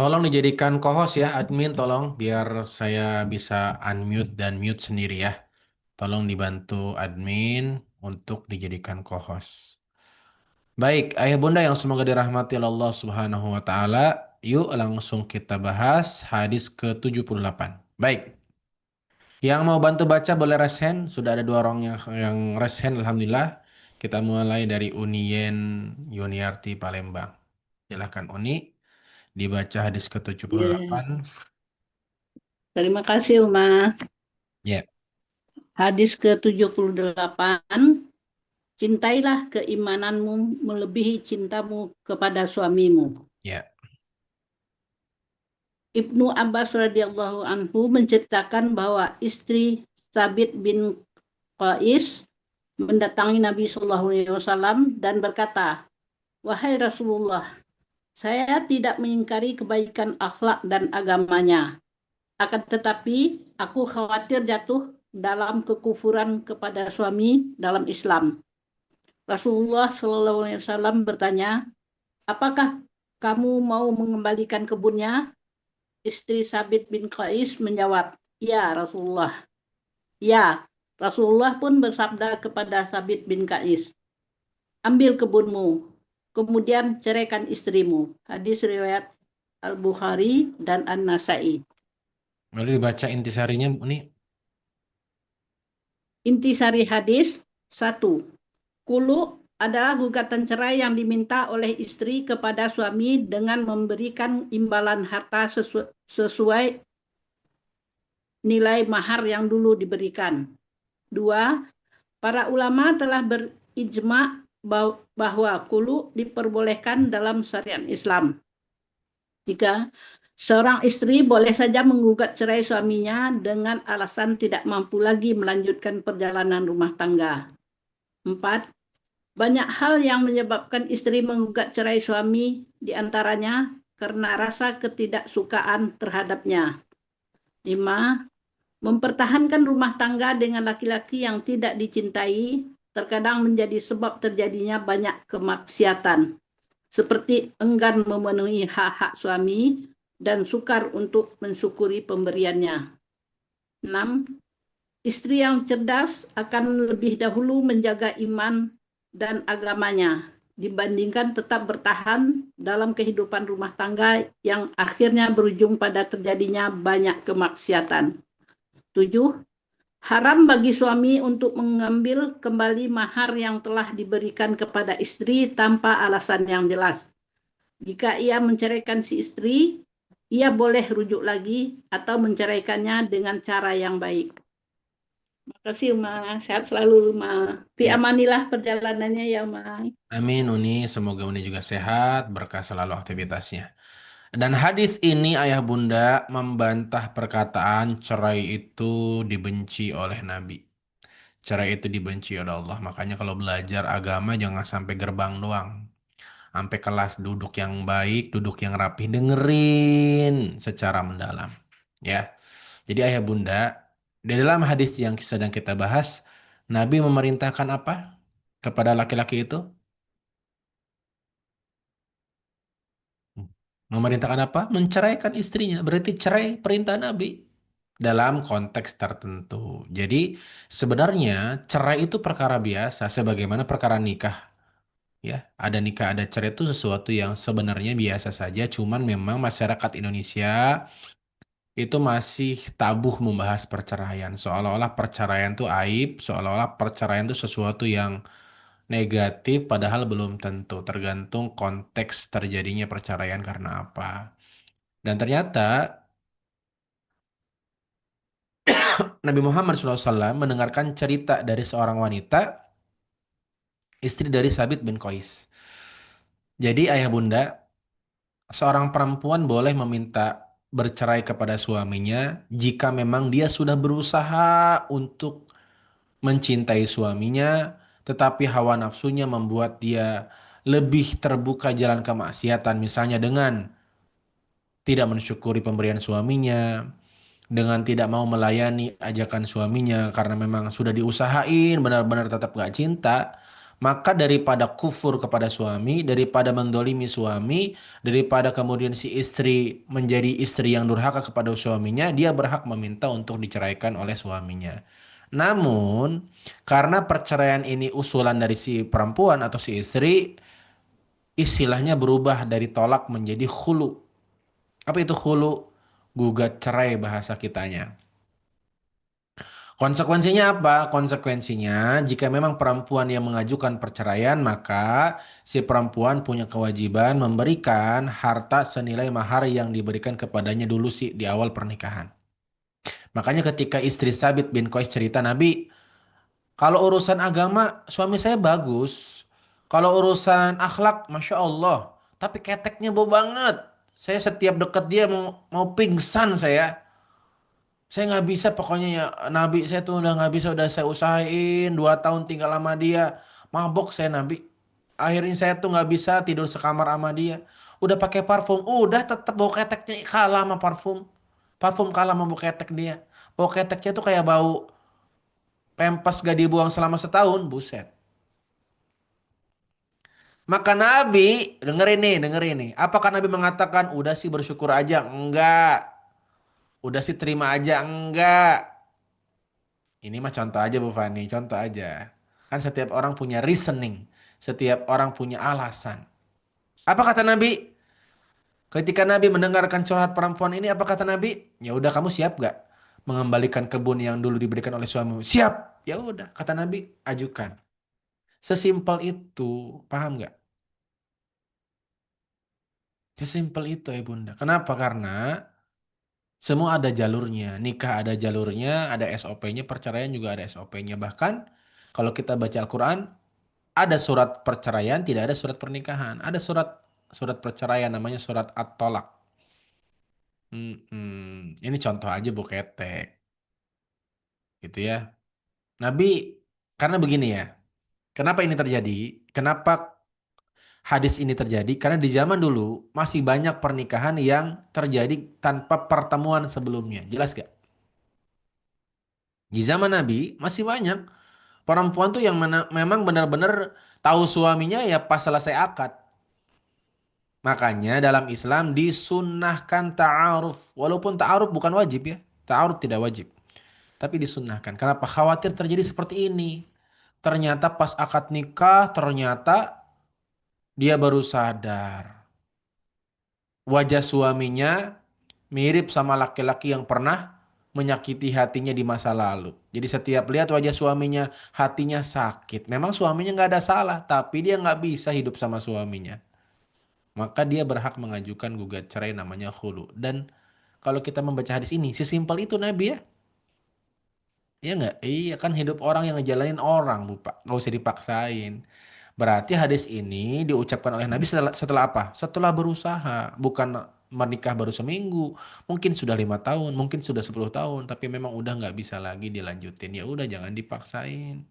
Speaker 3: Tolong dijadikan co-host ya, admin tolong biar saya bisa unmute dan mute sendiri ya. Tolong dibantu admin untuk dijadikan co-host. Baik, ayah bunda yang semoga dirahmati oleh Allah Subhanahu wa taala, yuk langsung kita bahas hadis ke-78. Baik, yang mau bantu baca boleh raise hand. Sudah ada dua orang yang raise hand, alhamdulillah. Kita mulai dari Unien Yuniarti Palembang. Silahkan Uni, dibaca hadis ke-78.
Speaker 4: Ya, terima kasih Uma.
Speaker 3: Ya,
Speaker 4: Hadis ke-78, cintailah keimananmu melebihi cintamu kepada suamimu.
Speaker 3: ya,
Speaker 4: Ibnu Abbas radhiyallahu anhu menceritakan bahwa istri Sabit bin Qais mendatangi Nabi Shallallahu Alaihi Wasallam dan berkata, "Wahai Rasulullah, saya tidak mengingkari kebaikan akhlak dan agamanya. Akan tetapi, aku khawatir jatuh dalam kekufuran kepada suami dalam Islam." Rasulullah Shallallahu Alaihi Wasallam bertanya, "Apakah kamu mau mengembalikan kebunnya?" Istri Sabit bin Qais menjawab, "Ya Rasulullah." Ya, Rasulullah pun bersabda kepada Sabit bin Qais, "Ambil kebunmu, kemudian ceraikan istrimu." Hadis riwayat Al-Bukhari dan An-Nasai.
Speaker 3: boleh dibaca intisarinya Uni?
Speaker 4: Intisari hadis 1. Kulu adalah gugatan cerai yang diminta oleh istri kepada suami dengan memberikan imbalan harta sesuai nilai mahar yang dulu diberikan. 2. Para ulama telah berijma bahwa kulu diperbolehkan dalam syariat Islam. 3. Seorang istri boleh saja menggugat cerai suaminya dengan alasan tidak mampu lagi melanjutkan perjalanan rumah tangga. 4. Banyak hal yang menyebabkan istri menggugat cerai suami, diantaranya karena rasa ketidaksukaan terhadapnya. 5. Mempertahankan rumah tangga dengan laki-laki yang tidak dicintai terkadang menjadi sebab terjadinya banyak kemaksiatan, seperti enggan memenuhi hak-hak suami dan sukar untuk mensyukuri pemberiannya. 6. Istri yang cerdas akan lebih dahulu menjaga iman dan agamanya dibandingkan tetap bertahan dalam kehidupan rumah tangga yang akhirnya berujung pada terjadinya banyak kemaksiatan. 7. Haram bagi suami untuk mengambil kembali mahar yang telah diberikan kepada istri tanpa alasan yang jelas. Jika ia menceraikan si istri, ia boleh rujuk lagi atau menceraikannya dengan cara yang baik. Makasih Uma, sehat selalu Uma. Fi
Speaker 3: Ya.
Speaker 4: amanilah perjalanannya ya Uma.
Speaker 3: Amin Uni, semoga Uni juga sehat, berkah selalu aktivitasnya. Dan hadis ini ayah bunda membantah perkataan cerai itu dibenci oleh Nabi. Cerai itu dibenci oleh Allah. Makanya kalau belajar agama jangan sampai gerbang doang. Sampai kelas duduk yang baik, duduk yang rapi, dengerin secara mendalam. Ya. Jadi ayah bunda, di dalam hadis yang sedang kita bahas, Nabi memerintahkan apa kepada laki-laki itu? Memerintahkan apa? Menceraikan istrinya. Berarti cerai perintah Nabi dalam konteks tertentu. Jadi sebenarnya cerai itu perkara biasa sebagaimana perkara nikah. Ya, ada nikah, ada cerai itu sesuatu yang sebenarnya biasa saja. Cuman memang masyarakat Indonesia itu masih tabuh membahas perceraian. Seolah-olah perceraian itu aib, seolah-olah perceraian itu sesuatu yang negatif, padahal belum tentu. Tergantung konteks terjadinya perceraian karena apa. Dan ternyata Nabi Muhammad SAW mendengarkan cerita dari seorang wanita, istri dari Sabit bin Qais. Jadi ayah bunda, seorang perempuan boleh meminta bercerai kepada suaminya jika memang dia sudah berusaha untuk mencintai suaminya, tetapi hawa nafsunya membuat dia lebih terbuka jalan kemaksiatan, misalnya dengan tidak mensyukuri pemberian suaminya, dengan tidak mau melayani ajakan suaminya karena memang sudah diusahain benar-benar tetap gak cinta, Maka daripada kufur kepada suami, daripada mendolimi suami, daripada kemudian si istri menjadi istri yang durhaka kepada suaminya, dia berhak meminta untuk diceraikan oleh suaminya. Namun, karena perceraian ini usulan dari si perempuan atau si istri, istilahnya berubah dari tolak menjadi khulu. Apa itu khulu? Gugat cerai bahasa kitanya. Konsekuensinya apa? Konsekuensinya, jika memang perempuan yang mengajukan perceraian, maka si perempuan punya kewajiban memberikan harta senilai mahar yang diberikan kepadanya dulu sih di awal pernikahan. Makanya ketika istri Sabit bin Qais cerita Nabi, kalau urusan agama suami saya bagus, kalau urusan akhlak, masya Allah, tapi keteknya bau banget. Saya setiap dekat dia mau pingsan saya. Saya nggak bisa pokoknya ya Nabi saya tuh udah nggak bisa udah saya usahain 2 tahun tinggal sama dia mabok saya Nabi akhirnya saya tuh nggak bisa tidur sekamar sama dia udah pakai parfum udah tetap bau keteknya kalah sama parfum parfum kalah sama bau ketek dia bau keteknya tuh kayak bau pempes gak dibuang selama setahun buset maka Nabi dengerin nih apakah Nabi mengatakan udah sih bersyukur aja enggak udah sih terima aja enggak. Ini mah contoh aja Bu Fani, contoh aja. Kan setiap orang punya reasoning, setiap orang punya alasan. Apa kata Nabi? Ketika Nabi mendengarkan curhat perempuan ini, apa kata Nabi? Ya udah kamu siap gak mengembalikan kebun yang dulu diberikan oleh suamimu? Siap. Ya udah, kata Nabi, ajukan. Sesimpel itu, paham gak? Sesimpel itu ya Bunda. Kenapa? Karena semua ada jalurnya. Nikah ada jalurnya, ada SOP-nya, perceraian juga ada SOP-nya. Bahkan kalau kita baca Al-Quran, ada surat perceraian, tidak ada surat pernikahan. Ada surat surat perceraian namanya surat At-Tolak. Ini contoh aja Bu Ketek, gitu ya. Nabi, karena begini ya. Kenapa ini terjadi? Kenapa hadis ini terjadi? Karena di zaman dulu masih banyak pernikahan yang terjadi tanpa pertemuan sebelumnya. Jelas gak? Di zaman Nabi masih banyak perempuan tuh yang memang benar-benar tahu suaminya ya pas selesai akad. Makanya dalam Islam disunnahkan ta'aruf. Walaupun ta'aruf bukan wajib ya. Ta'aruf tidak wajib. Tapi disunnahkan. Kenapa? Khawatir terjadi seperti ini. Ternyata pas akad nikah, ternyata dia baru sadar. Wajah suaminya mirip sama laki-laki yang pernah menyakiti hatinya di masa lalu. Jadi setiap lihat wajah suaminya, hatinya sakit. Memang suaminya nggak ada salah, tapi dia nggak bisa hidup sama suaminya. Maka dia berhak mengajukan gugat cerai namanya khulu. Dan kalau kita membaca hadis ini, sesimpel itu Nabi ya. Iya nggak? Iya kan hidup orang yang ngejalanin orang, Bu Pak. Nggak usah dipaksain. Berarti hadis ini diucapkan oleh Nabi setelah apa? Setelah berusaha. Bukan menikah baru seminggu. Mungkin sudah 5 tahun, mungkin sudah 10 tahun. Tapi memang udah nggak bisa lagi dilanjutin. Ya udah jangan dipaksain.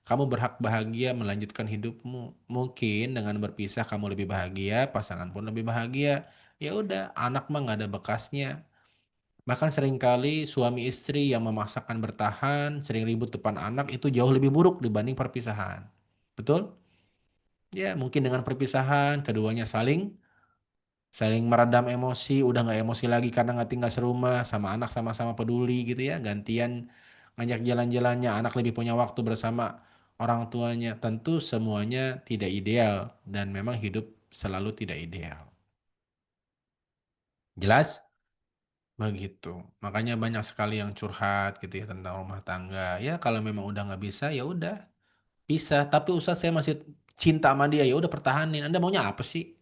Speaker 3: Kamu berhak bahagia melanjutkan hidupmu. Mungkin dengan berpisah kamu lebih bahagia, pasangan pun lebih bahagia. Ya udah, anak mah nggak ada bekasnya. Bahkan seringkali suami istri yang memaksakan bertahan, sering ribut depan anak itu jauh lebih buruk dibanding perpisahan. Betul? Ya, mungkin dengan perpisahan keduanya saling saling meredam emosi, udah nggak emosi lagi karena nggak tinggal serumah, sama anak sama-sama peduli gitu ya, gantian ngajak jalan-jalannya, anak lebih punya waktu bersama orang tuanya. Tentu semuanya tidak ideal dan memang hidup selalu tidak ideal. Jelas? Begitu. Makanya banyak sekali yang curhat gitu ya tentang rumah tangga. Ya kalau memang udah nggak bisa ya udah pisah. Tapi Ustadz saya masih cinta sama dia ya udah pertahanin. Anda maunya apa sih?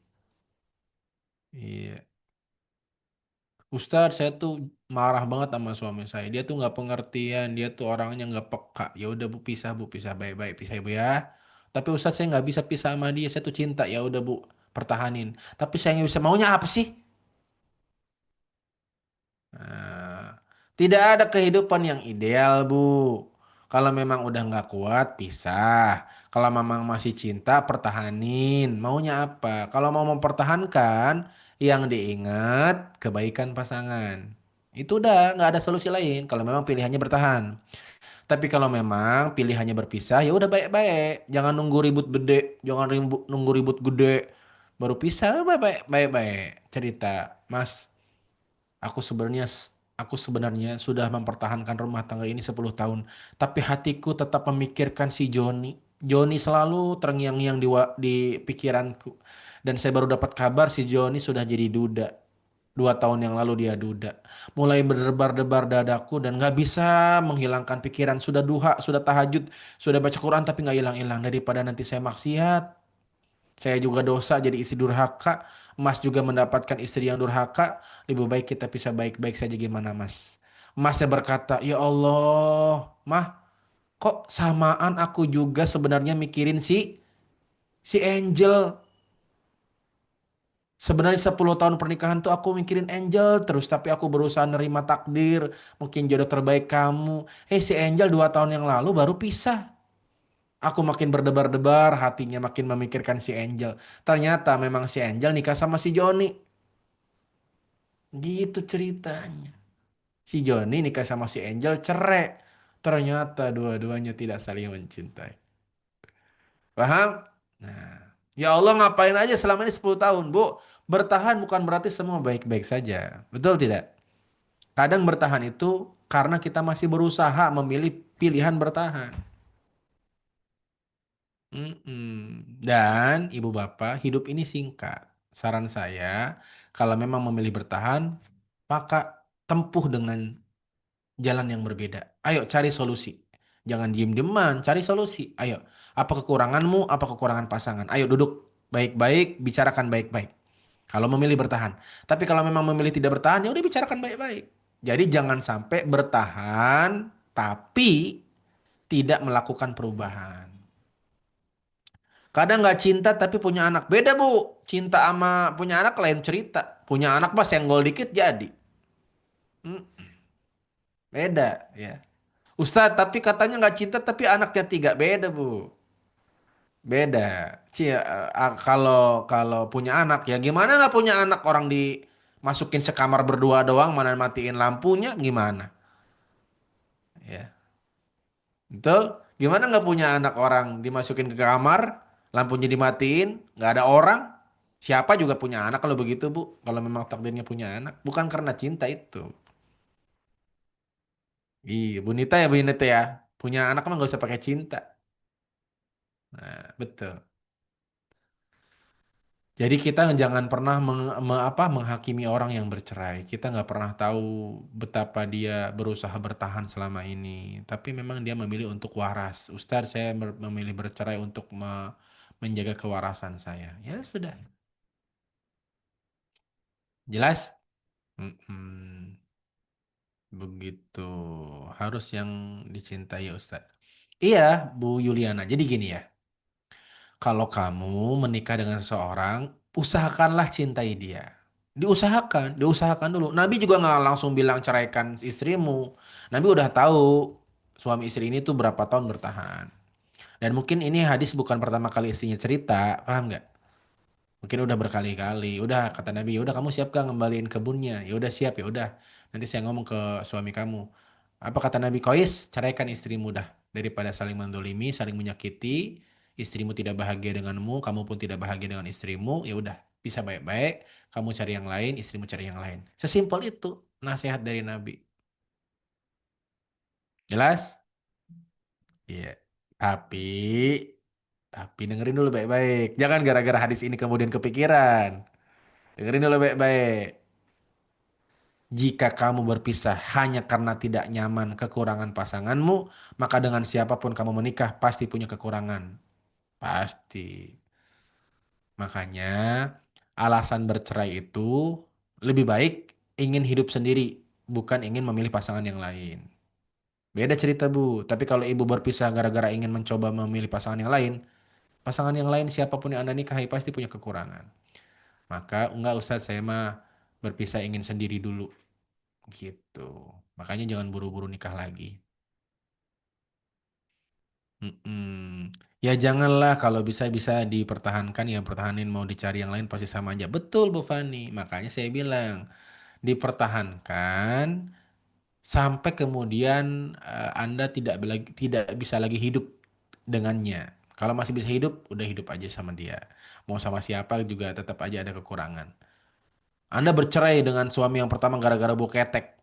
Speaker 3: Iya. Ustadz saya tuh marah banget sama suami saya. Dia tuh nggak pengertian. Dia tuh orangnya nggak peka. Ya udah bu pisah baik-baik pisah ibu ya. Tapi Ustadz saya nggak bisa pisah sama dia. Saya tuh cinta ya udah bu pertahanin. Tapi saya nggak bisa maunya apa sih? Nah, tidak ada kehidupan yang ideal, Bu. Kalau memang udah nggak kuat, pisah. Kalau memang masih cinta, pertahanin. Maunya apa? Kalau mau mempertahankan, yang diingat kebaikan pasangan. Itu udah nggak ada solusi lain kalau memang pilihannya bertahan. Tapi kalau memang pilihannya berpisah, ya udah baik-baik. Jangan nunggu ribut gede, jangan nunggu ribut gede baru pisah. Baik-baik, baik-baik. Cerita, Mas, aku sebenarnya sudah mempertahankan rumah tangga ini 10 tahun, tapi hatiku tetap memikirkan si Joni. Joni selalu terngiang-ngiang di pikiranku. Dan saya baru dapat kabar si Joni sudah jadi duda. 2 tahun yang lalu dia duda. Mulai berdebar-debar dadaku dan gak bisa menghilangkan pikiran. Sudah duha, sudah tahajud, sudah baca Quran tapi gak hilang-hilang. Daripada nanti saya maksiat, saya juga dosa jadi istri durhaka. Mas juga mendapatkan istri yang durhaka. Lebih baik kita bisa baik-baik saja, gimana Mas? Masnya berkata, ya Allah, mah kok samaan aku juga sebenarnya mikirin si Angel. Sebenarnya 10 tahun pernikahan tuh aku mikirin Angel terus. Tapi aku berusaha nerima takdir. Mungkin jodoh terbaik kamu. Si Angel 2 tahun yang lalu baru pisah. Aku makin berdebar-debar, hatinya makin memikirkan si Angel. Ternyata memang si Angel nikah sama si Joni. Gitu ceritanya. Si Joni nikah sama si Angel, cerai. Ternyata dua-duanya tidak saling mencintai. Paham? Nah, ya Allah, ngapain aja selama ini 10 tahun, Bu? Bertahan bukan berarti semua baik-baik saja. Betul tidak? Kadang bertahan itu karena kita masih berusaha memilih pilihan bertahan. Dan ibu bapak, hidup ini singkat. Saran saya, kalau memang memilih bertahan, maka tempuh dengan jalan yang berbeda. Ayo cari solusi. Jangan diem-dieman, cari solusi. Ayo, apa kekuranganmu, apa kekurangan pasangan? Ayo duduk baik-baik, bicarakan baik-baik. Kalau memilih bertahan. Tapi kalau memang memilih tidak bertahan, ya udah bicarakan baik-baik. Jadi jangan sampai bertahan tapi tidak melakukan perubahan. Kadang nggak cinta tapi punya anak. Beda, Bu. Cinta sama punya anak lain cerita. Punya anak mah senggol dikit jadi. Hmm, beda ya. Ustadz, tapi katanya nggak cinta tapi anaknya 3. Beda, Bu. Beda. Kalau kalau punya anak ya gimana nggak punya anak, orang dimasukin sekamar berdua doang, mana matiin lampunya gimana? Ya, betul? Gimana nggak punya anak, orang dimasukin ke kamar, lampunya dimatiin, nggak ada orang? Siapa juga punya anak kalau begitu, Bu. Kalau memang takdirnya punya anak, bukan karena cinta itu. Iya, Bu Nita ya, Bu Nita ya. Punya anak mah nggak usah pakai cinta. Nah, betul. Jadi kita jangan pernah menghakimi orang yang bercerai. Kita nggak pernah tahu betapa dia berusaha bertahan selama ini. Tapi memang dia memilih untuk waras. Ustadz, saya memilih bercerai untuk menjaga kewarasan saya. Ya sudah, jelas? Mm-mm. Begitu. Harus yang dicintai ya Ustadz. Iya, Bu Yuliana. Jadi gini ya. Kalau kamu menikah dengan seseorang, usahakanlah cintai dia. Diusahakan dulu. Nabi juga nggak langsung bilang ceraikan istrimu. Nabi udah tahu suami istri ini tuh berapa tahun bertahan. Dan mungkin ini hadis bukan pertama kali istrinya cerita, paham nggak? Mungkin udah berkali-kali. Udah kata Nabi, ya udah kamu siap gak ngembaliin kebunnya? Ya udah siap, ya udah. Nanti saya ngomong ke suami kamu. Apa kata Nabi Qais? Ceraikan istrimu dah, daripada saling mendolimi, saling menyakiti. Istrimu tidak bahagia denganmu, kamu pun tidak bahagia dengan istrimu. Ya udah, bisa baik-baik. Kamu cari yang lain, istrimu cari yang lain. Sesimpel itu nasihat dari Nabi. Jelas? Iya. Tapi, tapi dengerin dulu baik-baik. Jangan gara-gara hadis ini kemudian kepikiran. Dengerin dulu baik-baik. Jika kamu berpisah hanya karena tidak nyaman kekurangan pasanganmu, maka dengan siapapun kamu menikah pasti punya kekurangan. Pasti. Makanya alasan bercerai itu lebih baik ingin hidup sendiri, bukan ingin memilih pasangan yang lain. Beda cerita, Bu. Tapi kalau ibu berpisah gara-gara ingin mencoba memilih pasangan yang lain siapapun yang Anda nikahi pasti punya kekurangan. Maka enggak, Ustadz, saya mah berpisah ingin sendiri dulu. Gitu. Makanya jangan buru-buru nikah lagi. Mm-mm. Ya janganlah, kalau bisa-bisa dipertahankan ya pertahanin, mau dicari yang lain pasti sama aja. Betul Bu Fani. Makanya saya bilang dipertahankan sampai kemudian Anda tidak bisa lagi hidup dengannya. Kalau masih bisa hidup, udah hidup aja sama dia. Mau sama siapa juga tetap aja ada kekurangan. Anda bercerai dengan suami yang pertama gara-gara bau ketek.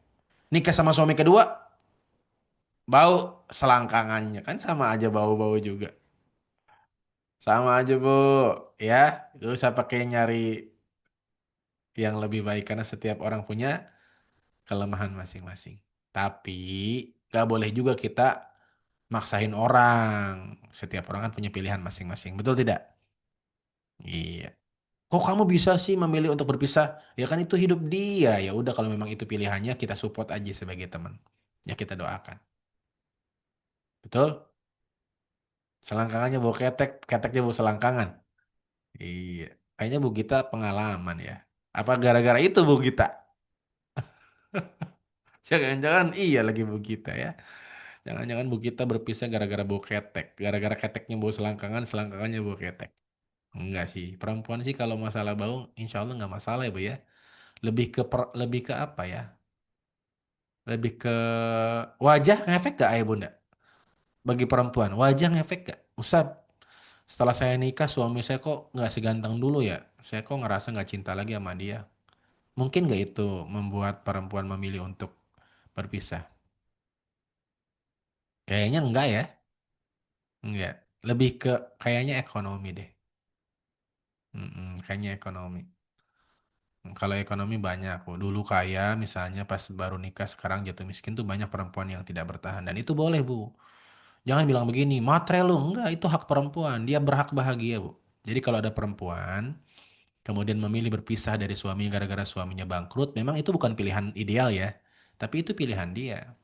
Speaker 3: Nikah sama suami kedua, bau selangkangannya. Kan sama aja bau-bau juga. Sama aja, Bu. Ya, gak usah pakai nyari yang lebih baik karena setiap orang punya kelemahan masing-masing. Tapi gak boleh juga kita maksain orang. Setiap orang kan punya pilihan masing-masing. Betul tidak? Iya. Kok kamu bisa sih memilih untuk berpisah? Ya kan itu hidup dia. Ya udah kalau memang itu pilihannya kita support aja sebagai teman. Ya kita doakan. Betul? Selangkangannya bawa ketek, keteknya bawa selangkangan. Iya. Kayaknya Bu Gita pengalaman ya. Apa gara-gara itu Bu Gita? Jangan-jangan iya lagi Bu Gita ya. Jangan-jangan Bu Gita berpisah gara-gara bawa ketek. Gara-gara keteknya bawa selangkangan, selangkangannya bawa ketek. Enggak sih. Perempuan sih kalau masalah bau, insya Allah nggak masalah ya Bu ya. Lebih ke apa ya? Lebih ke wajah ngefek gak ayah bunda? Bagi perempuan, wajah ngefek gak? Ustad, setelah saya nikah suami saya kok nggak seganteng dulu ya? Saya kok ngerasa nggak cinta lagi sama dia. Mungkin nggak itu membuat perempuan memilih untuk berpisah? Kayaknya enggak ya. Enggak. Lebih ke kayaknya ekonomi deh. Kayaknya ekonomi. Kalau ekonomi banyak, Bu. Dulu kaya, misalnya pas baru nikah, sekarang jatuh miskin tuh banyak perempuan yang tidak bertahan. Dan itu boleh, Bu. Jangan bilang begini, matre lu. Enggak, itu hak perempuan. Dia berhak bahagia, Bu. Jadi kalau ada perempuan, kemudian memilih berpisah dari suami gara-gara suaminya bangkrut, memang itu bukan pilihan ideal ya. Tapi itu pilihan dia.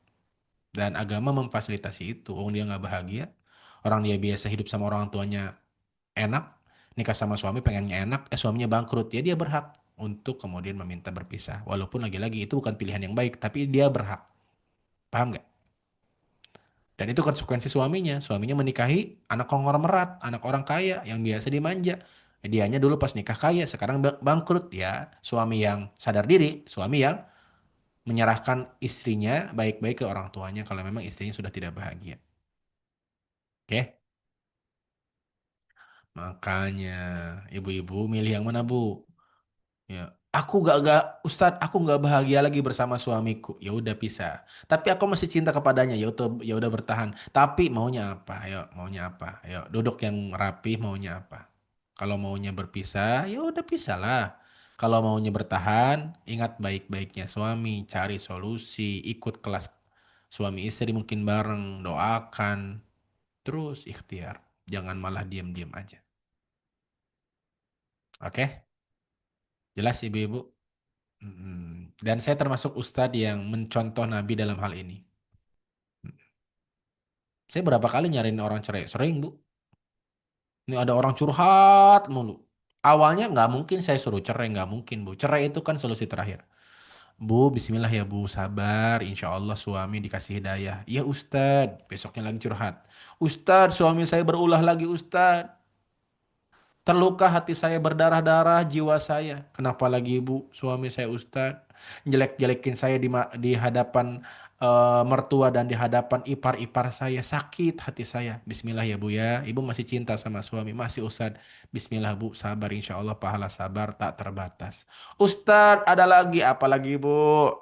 Speaker 3: Dan agama memfasilitasi itu. Oh, dia nggak bahagia. Orang dia biasa hidup sama orang tuanya enak, nikah sama suami pengennya enak, suaminya bangkrut. Ya dia berhak untuk kemudian meminta berpisah. Walaupun lagi-lagi itu bukan pilihan yang baik, tapi dia berhak. Paham nggak? Dan itu konsekuensi suaminya. Suaminya menikahi anak konglomerat, anak orang kaya yang biasa dimanja. Dianya dulu pas nikah kaya, sekarang bangkrut ya. Suami yang sadar diri, suami yang menyerahkan istrinya baik-baik ke orang tuanya kalau memang istrinya sudah tidak bahagia. Oke? Makanya ibu-ibu milih yang mana, Bu? Ya, Ustadz, aku nggak bahagia lagi bersama suamiku. Ya udah pisah. Tapi aku masih cinta kepadanya. Ya udah bertahan. Tapi maunya apa? Ayo, maunya apa? Ayo, duduk yang rapi. Maunya apa? Kalau maunya berpisah, ya udah pisahlah. Kalau maunya bertahan, ingat baik-baiknya suami, cari solusi, ikut kelas suami istri mungkin bareng, doakan, terus ikhtiar. Jangan malah diam-diam aja. Oke? Jelas ibu-ibu? Dan saya termasuk ustadz yang mencontoh Nabi dalam hal ini. Saya berapa kali nyariin orang cerai? Sering, Bu. Ini ada orang curhat mulu. Awalnya nggak mungkin saya suruh cerai, nggak mungkin, Bu. Cerai itu kan solusi terakhir. Bu, bismillah ya, Bu. Sabar, insya Allah suami dikasih hidayah. Iya, ustadz. Besoknya lagi curhat. Ustadz, suami saya berulah lagi, ustadz. Terluka hati saya berdarah-darah jiwa saya. Kenapa lagi ibu suami saya Ustadz jelek-jelekin saya di hadapan mertua dan di hadapan ipar-ipar saya sakit hati saya. Bismillah ya Bu ya. Ibu masih cinta sama suami masih Ustadz. Bismillah Bu sabar insya Allah pahala sabar tak terbatas. Ustadz ada lagi apa lagi Bu?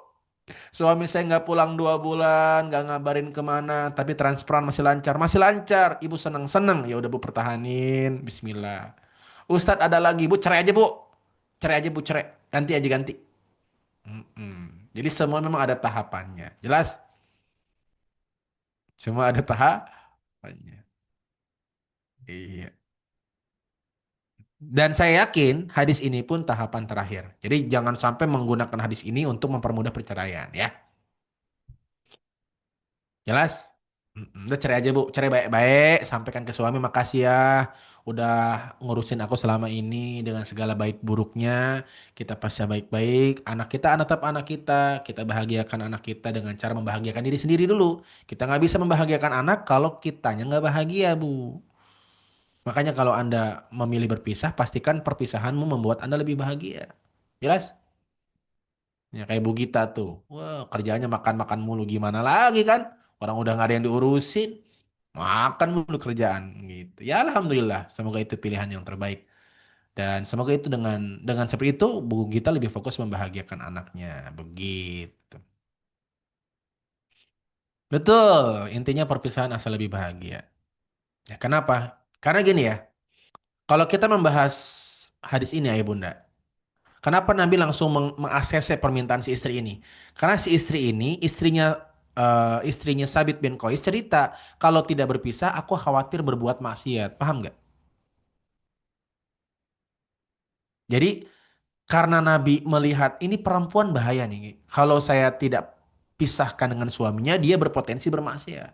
Speaker 3: Suami saya nggak pulang 2 bulan, nggak ngabarin kemana, tapi transferan masih lancar, masih lancar. Ibu seneng-seneng, ya udah Bu pertahanin. Bismillah. Ustadz ada lagi, Bu cerai aja Bu, cerai aja Bu cerai, ganti aja ganti. Jadi semua memang ada tahapannya, jelas? Semua ada tahapannya. Iya. Dan saya yakin hadis ini pun tahapan terakhir. Jadi jangan sampai menggunakan hadis ini untuk mempermudah perceraian, ya. Jelas? Udah cerai aja Bu, cerai baik-baik, sampaikan ke suami makasih ya udah ngurusin aku selama ini dengan segala baik buruknya. Kita pasnya baik-baik, tetap anak kita bahagiakan anak kita dengan cara membahagiakan diri sendiri dulu. Kita nggak bisa membahagiakan anak kalau kitanya nggak bahagia Bu. Makanya kalau Anda memilih berpisah, pastikan perpisahanmu membuat Anda lebih bahagia. Jelas? Ya kayak Bu Gita tuh. Wah, kerjanya makan-makan mulu gimana lagi kan? Orang udah nggak ada yang diurusin. Makan mulu kerjaan gitu. Ya alhamdulillah, semoga itu pilihan yang terbaik. Dan semoga itu dengan seperti itu Bu Gita lebih fokus membahagiakan anaknya. Begitu. Betul, intinya perpisahan asal lebih bahagia. Ya, kenapa? Karena gini ya, kalau kita membahas hadis ini Ayah Bunda, kenapa Nabi langsung meng-ACC permintaan si istri ini? Karena si istri ini, istrinya Sabit bin Qais cerita, kalau tidak berpisah, aku khawatir berbuat maksiat. Paham nggak? Jadi karena Nabi melihat ini perempuan bahaya nih. Kalau saya tidak pisahkan dengan suaminya, dia berpotensi bermaksiat.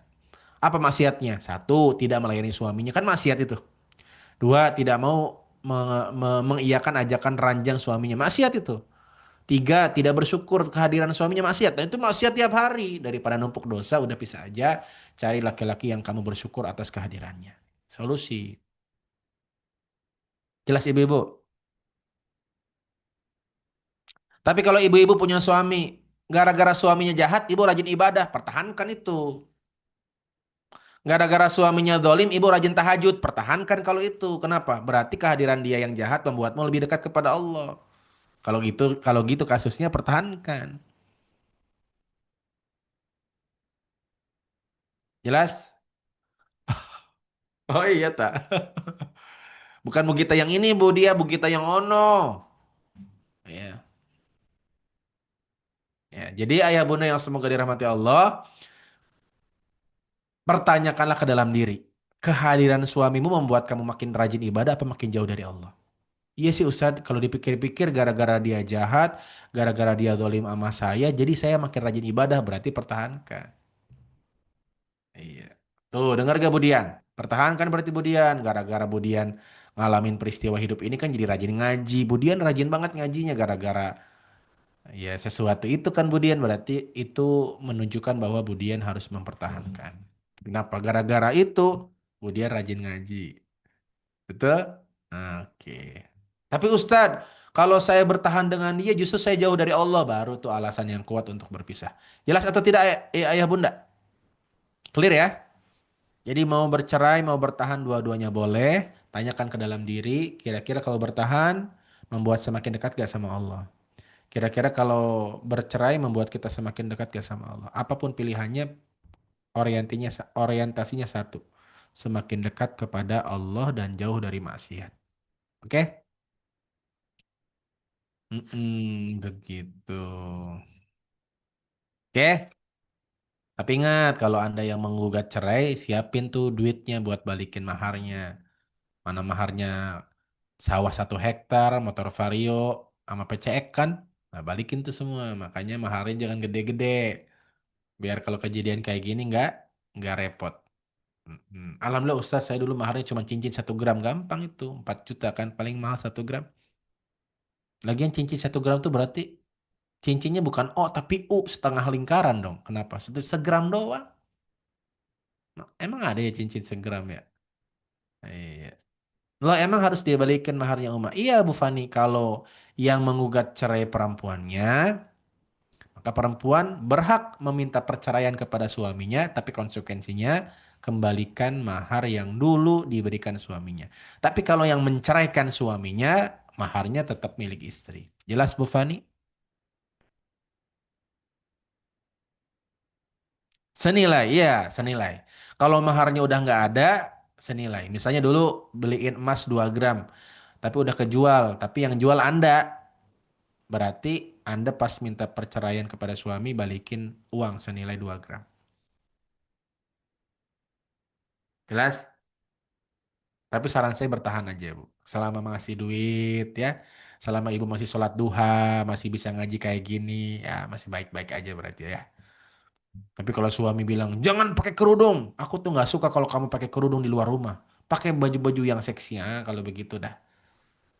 Speaker 3: Apa maksiatnya? Satu, tidak melayani suaminya. Kan maksiat itu. Dua, tidak mau mengiyakan ajakan ranjang suaminya. Maksiat itu. Tiga, tidak bersyukur kehadiran suaminya maksiat. Dan itu maksiat tiap hari. Daripada numpuk dosa, udah bisa aja cari laki-laki yang kamu bersyukur atas kehadirannya. Solusi. Jelas ibu-ibu? Tapi kalau ibu-ibu punya suami, gara-gara suaminya jahat, ibu rajin ibadah, pertahankan itu. Gara-gara suaminya dolim, ibu rajin tahajud, pertahankan kalau itu. Kenapa? Berarti kehadiran dia yang jahat membuatmu lebih dekat kepada Allah. Kalau gitu kasusnya pertahankan. Jelas? Oh iya tak. Bukan Bugita yang ini, Bu, dia Bugita yang ono. Ya. Ya, jadi ayah bunda yang semoga dirahmati Allah, pertanyakanlah ke dalam diri. Kehadiran suamimu membuat kamu makin rajin ibadah apa makin jauh dari Allah? Iya sih Ustadz, kalau dipikir-pikir gara-gara dia jahat, gara-gara dia zalim sama saya, jadi saya makin rajin ibadah, berarti pertahankan. Iya. Tuh, dengar gak Budian? Pertahankan berarti Budian. Gara-gara Budian ngalamin peristiwa hidup ini kan jadi rajin ngaji. Budian rajin banget ngajinya gara-gara ya sesuatu itu kan Budian, berarti itu menunjukkan bahwa Budian harus mempertahankan. Kenapa? Gara-gara itu Budian rajin ngaji. Betul? Oke. Tapi Ustadz, kalau saya bertahan dengan dia justru saya jauh dari Allah, baru tuh alasan yang kuat untuk berpisah. Jelas atau tidak ayah bunda? Clear ya? Jadi mau bercerai, mau bertahan dua-duanya boleh. Tanyakan ke dalam diri, kira-kira kalau bertahan membuat semakin dekat gak sama Allah? Kira-kira kalau bercerai membuat kita semakin dekat gak sama Allah? Apapun pilihannya, orientasinya satu. Semakin dekat kepada Allah dan jauh dari maksiat. Oke? Begitu. Oke? Tapi ingat, kalau Anda yang menggugat cerai, siapin tuh duitnya buat balikin maharnya. Mana maharnya sawah 1 hektar, motor Vario, sama PCX kan? Nah, balikin tuh semua. Makanya maharnya jangan gede-gede. Biar kalau kejadian kayak gini nggak repot. Alhamdulillah Ustaz, saya dulu maharnya cuma cincin 1 gram. Gampang itu. 4 juta kan paling mahal 1 gram. Lagian cincin 1 gram tuh berarti cincinnya bukan O tapi U setengah lingkaran dong. Kenapa? Segram doang. Nah, emang ada ya cincin 1 gram ya? Iya. Lo emang harus dia balikin maharnya Uma. Iya Bu Fani, kalau yang menggugat cerai perempuannya, maka perempuan berhak meminta perceraian kepada suaminya, tapi konsekuensinya kembalikan mahar yang dulu diberikan suaminya. Tapi kalau yang menceraikan suaminya, maharnya tetap milik istri. Jelas Bu Fani? Senilai, iya senilai. Kalau maharnya udah nggak ada, senilai. Misalnya dulu beliin emas 2 gram, tapi udah kejual, tapi yang jual Anda. Berarti Anda pas minta perceraian kepada suami balikin uang senilai 2 gram. Jelas? Tapi saran saya bertahan aja, Bu. Selama masih duit ya, selama Ibu masih sholat duha, masih bisa ngaji kayak gini, ya masih baik-baik aja berarti ya. Tapi kalau suami bilang, jangan pakai kerudung. Aku tuh nggak suka kalau kamu pakai kerudung di luar rumah. Pakai baju-baju yang seksi. Ah, kalau begitu dah.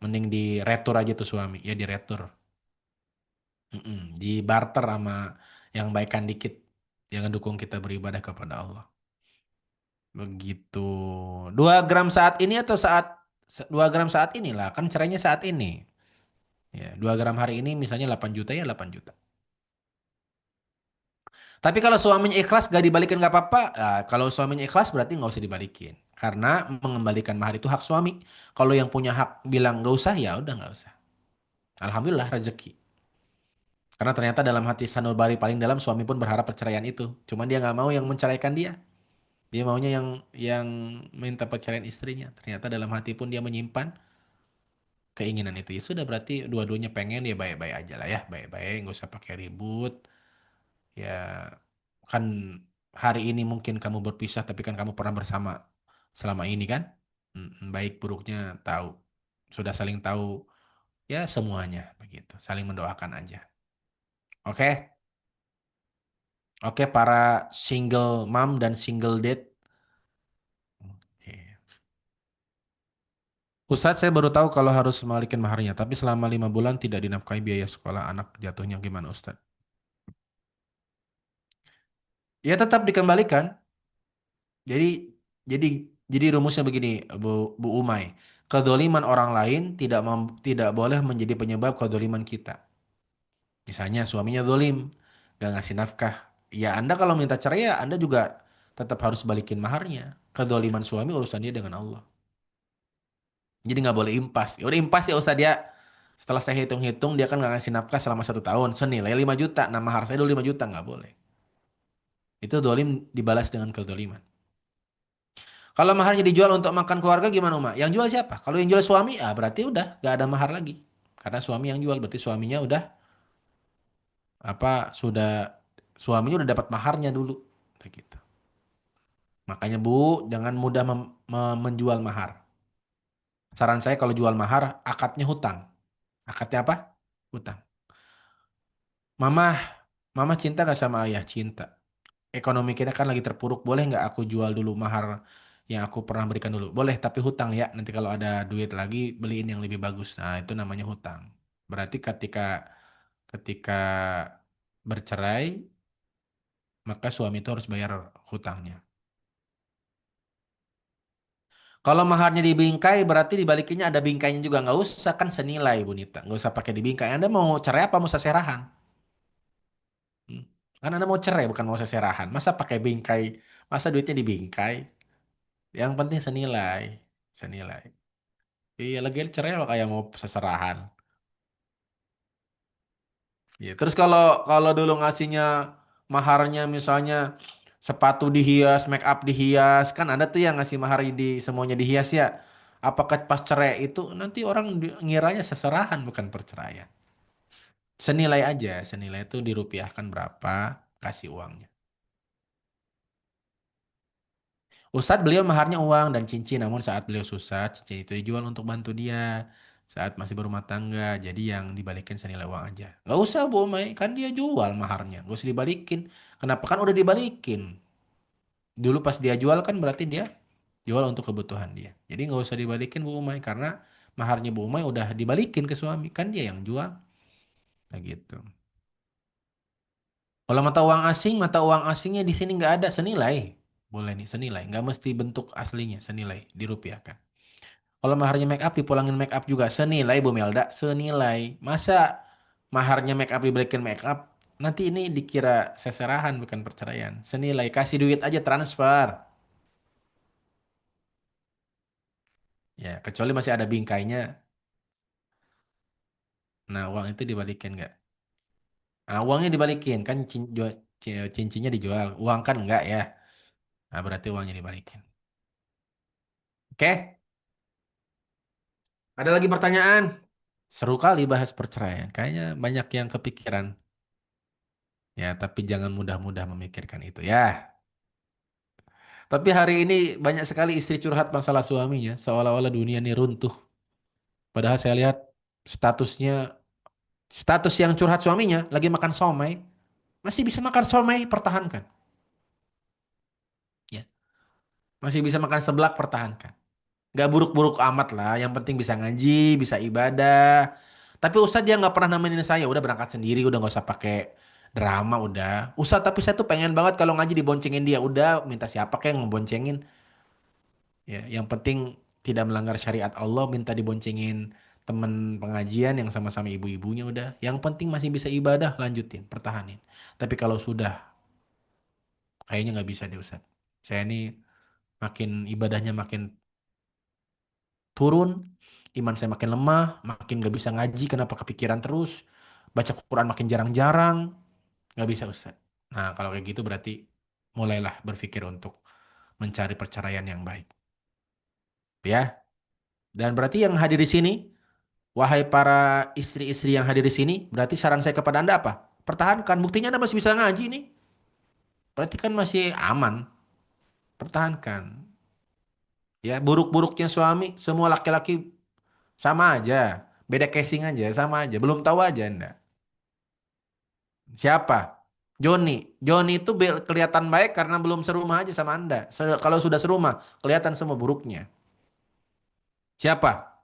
Speaker 3: Mending diretur aja tuh suami. Ya diretur. Di barter sama yang baikan dikit. Yang dukung kita beribadah kepada Allah. Begitu. 2 gram saat ini atau 2 gram saat inilah. Kan cerainya saat ini. Ya, 2 gram hari ini misalnya 8 juta ya 8 juta. Tapi kalau suaminya ikhlas gak dibalikin gak apa-apa. Nah, kalau suaminya ikhlas berarti nggak usah dibalikin. Karena mengembalikan mahar itu hak suami. Kalau yang punya hak bilang gak usah, ya udah nggak usah. Alhamdulillah rezeki. Karena ternyata dalam hati sanubari paling dalam suami pun berharap perceraian itu. Cuman dia nggak mau yang menceraikan dia. Dia maunya yang minta perceraian istrinya. Ternyata dalam hati pun dia menyimpan keinginan itu. Ya sudah berarti dua-duanya pengen ya baik-baik aja lah ya. Baik-baik, nggak usah pakai ribut. Ya kan hari ini mungkin kamu berpisah tapi kan kamu pernah bersama selama ini kan. Baik buruknya tahu. Sudah saling tahu ya semuanya begitu. Saling mendoakan aja. Oke? Oke para single mom dan single dad. Oke. Ustadz, saya baru tahu kalau harus membalikin maharnya, tapi selama 5 bulan tidak dinafkahi biaya sekolah anak jatuhnya gimana Ustadz? Ya tetap dikembalikan. Jadi jadi jadi rumusnya begini, Bu Umay. Kedoliman orang lain tidak boleh menjadi penyebab kedoliman kita. Misalnya suaminya dolim, gak ngasih nafkah. Ya Anda kalau minta cerai ya Anda juga tetap harus balikin maharnya. Kedoliman suami urusan dia dengan Allah. Jadi nggak boleh impas. Ya udah impas ya Ustadz ya. Setelah saya hitung-hitung dia kan nggak ngasih nafkah selama 1 tahun. Senilai 5 juta. Nah mahar saya dulu 5 juta nggak boleh. Itu dolim dibalas dengan kedoliman. Kalau maharnya dijual untuk makan keluarga gimana Mak? Yang jual siapa? Kalau yang jual suami, ah berarti udah nggak ada mahar lagi. Karena suami yang jual berarti suaminya udah suaminya udah dapat maharnya dulu. Begitu. Makanya Bu, jangan mudah menjual mahar. Saran saya kalau jual mahar, akadnya hutang. Akadnya apa? Hutang. Mama, Mama cinta gak sama ayah? Cinta. Ekonomi kita kan lagi terpuruk. Boleh nggak aku jual dulu mahar yang aku pernah berikan dulu? Boleh, tapi hutang ya. Nanti kalau ada duit lagi, beliin yang lebih bagus. Nah, itu namanya hutang. Berarti ketika bercerai, maka suami itu harus bayar hutangnya. Kalau maharnya dibingkai, berarti dibalikinnya ada bingkainya juga. Nggak usah kan senilai, Bu Nita. Nggak usah pakai dibingkai. Anda mau cerai apa mau seserahan? Hmm. Kan Anda mau cerai, bukan mau seserahan. Masa pakai bingkai? Masa duitnya dibingkai? Yang penting senilai. Senilai. Iya, lagi cerai kok kayak mau seserahan. Ya, terus kalau kalau dulu ngasihnya maharnya misalnya sepatu dihias, make up dihias, kan ada tuh yang ngasih mahar di semuanya dihias ya. Apakah pas cerai itu nanti orang ngiranya seserahan bukan perceraian. Senilai aja, senilai itu dirupiahkan berapa, kasih uangnya. Ustadz beliau maharnya uang dan cincin, namun saat beliau susah, cincin itu dijual untuk bantu dia saat masih berumah tangga. Jadi yang dibalikin senilai uang aja. Gak usah Bu Mai, kan dia jual maharnya, gak usah dibalikin. Kenapa kan udah dibalikin? Dulu pas dia jual kan berarti dia jual untuk kebutuhan dia. Jadi nggak usah dibalikin Bu Umay karena maharnya Bu Umay udah dibalikin ke suami, kan dia yang jual. Nah gitu. Kalau mata uang asingnya di sini nggak ada senilai. Boleh nih senilai, nggak mesti bentuk aslinya senilai dirupiahkan. Kalau maharnya make up dipulangin make up juga senilai Bu Melda, senilai. Masa maharnya make up dibalikin make up nanti ini dikira seserahan bukan perceraian. Senilai kasih duit aja transfer. Ya, kecuali masih ada bingkainya. Nah, uang itu dibalikin nggak? Nah, uangnya dibalikin kan cincinnya dijual, uang kan enggak ya? Nah, berarti uangnya dibalikin. Oke, ada lagi pertanyaan? Seru kali bahas perceraian. Kayaknya banyak yang kepikiran. Ya, tapi jangan mudah-mudah memikirkan itu ya. Tapi hari ini banyak sekali istri curhat masalah suaminya, seolah-olah dunia ini runtuh. Padahal saya lihat statusnya, status yang curhat suaminya lagi makan somai, masih bisa makan somai, pertahankan. Ya, masih bisa makan seblak, pertahankan. Gak buruk-buruk amat lah. Yang penting bisa ngaji, bisa ibadah. Tapi Ustadz dia nggak pernah nemenin saya. Udah berangkat sendiri, udah nggak usah pakai drama udah. Ustadz tapi saya tuh pengen banget kalau ngaji diboncengin dia. Udah minta siapa kayak yang ngeboncengin. Ya, yang penting tidak melanggar syariat Allah. Minta diboncengin temen pengajian yang sama-sama ibu-ibunya udah. Yang penting masih bisa ibadah, lanjutin, pertahanin. Tapi kalau sudah Kayaknya nggak bisa deh Ustaz. Saya ini makin ibadahnya makin turun, iman saya makin lemah, makin nggak bisa ngaji, kenapa kepikiran terus, baca Quran makin jarang-jarang, nggak bisa Ustaz. Nah kalau kayak gitu berarti mulailah berpikir untuk mencari perceraian yang baik, ya. Dan berarti yang hadir di sini, wahai para istri-istri yang hadir di sini, berarti saran saya kepada Anda apa? Pertahankan, buktinya Anda masih bisa ngaji nih. Berarti kan masih aman, pertahankan. Ya, buruk-buruknya suami, semua laki-laki sama aja. Beda casing aja, sama aja. Belum tahu aja Anda. Siapa? Joni. Joni itu kelihatan baik karena belum serumah aja sama Anda. Kalau sudah serumah, kelihatan semua buruknya. Siapa?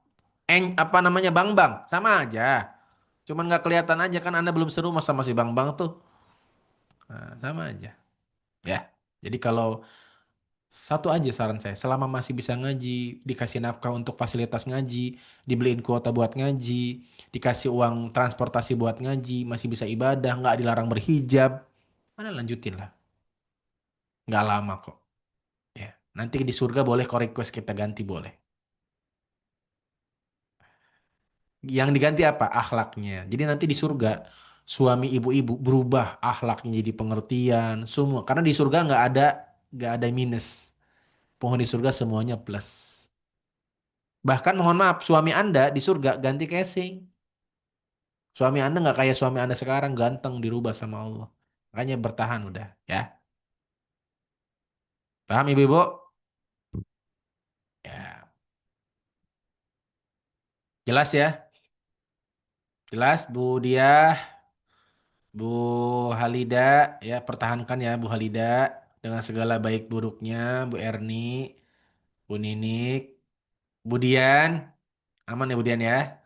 Speaker 3: Apa namanya Bang Bang? Sama aja. Cuman nggak kelihatan aja kan Anda belum serumah sama si Bang Bang tuh. Nah, sama aja. Ya. Jadi kalau satu aja saran saya, selama masih bisa ngaji, dikasih nafkah untuk fasilitas ngaji, dibeliin kuota buat ngaji, dikasih uang transportasi buat ngaji, masih bisa ibadah, nggak dilarang berhijab, mana lanjutin lah. Nggak lama kok. Ya. Nanti di surga boleh kok request kita ganti boleh. Yang diganti apa? Akhlaknya. Jadi nanti di surga suami ibu-ibu berubah akhlaknya jadi pengertian semua. Karena di surga nggak ada minus. Penghuni surga semuanya plus. Bahkan mohon maaf, suami Anda di surga ganti casing. Suami Anda nggak kayak suami Anda sekarang ganteng dirubah sama Allah. Makanya bertahan udah ya. Paham ibu-ibu? Ya, jelas ya? Jelas Bu Diah, Bu Halida ya pertahankan ya Bu Halida dengan segala baik buruknya Bu Erni, Bu Ninik, Bu Dian, aman ya Bu Dian ya?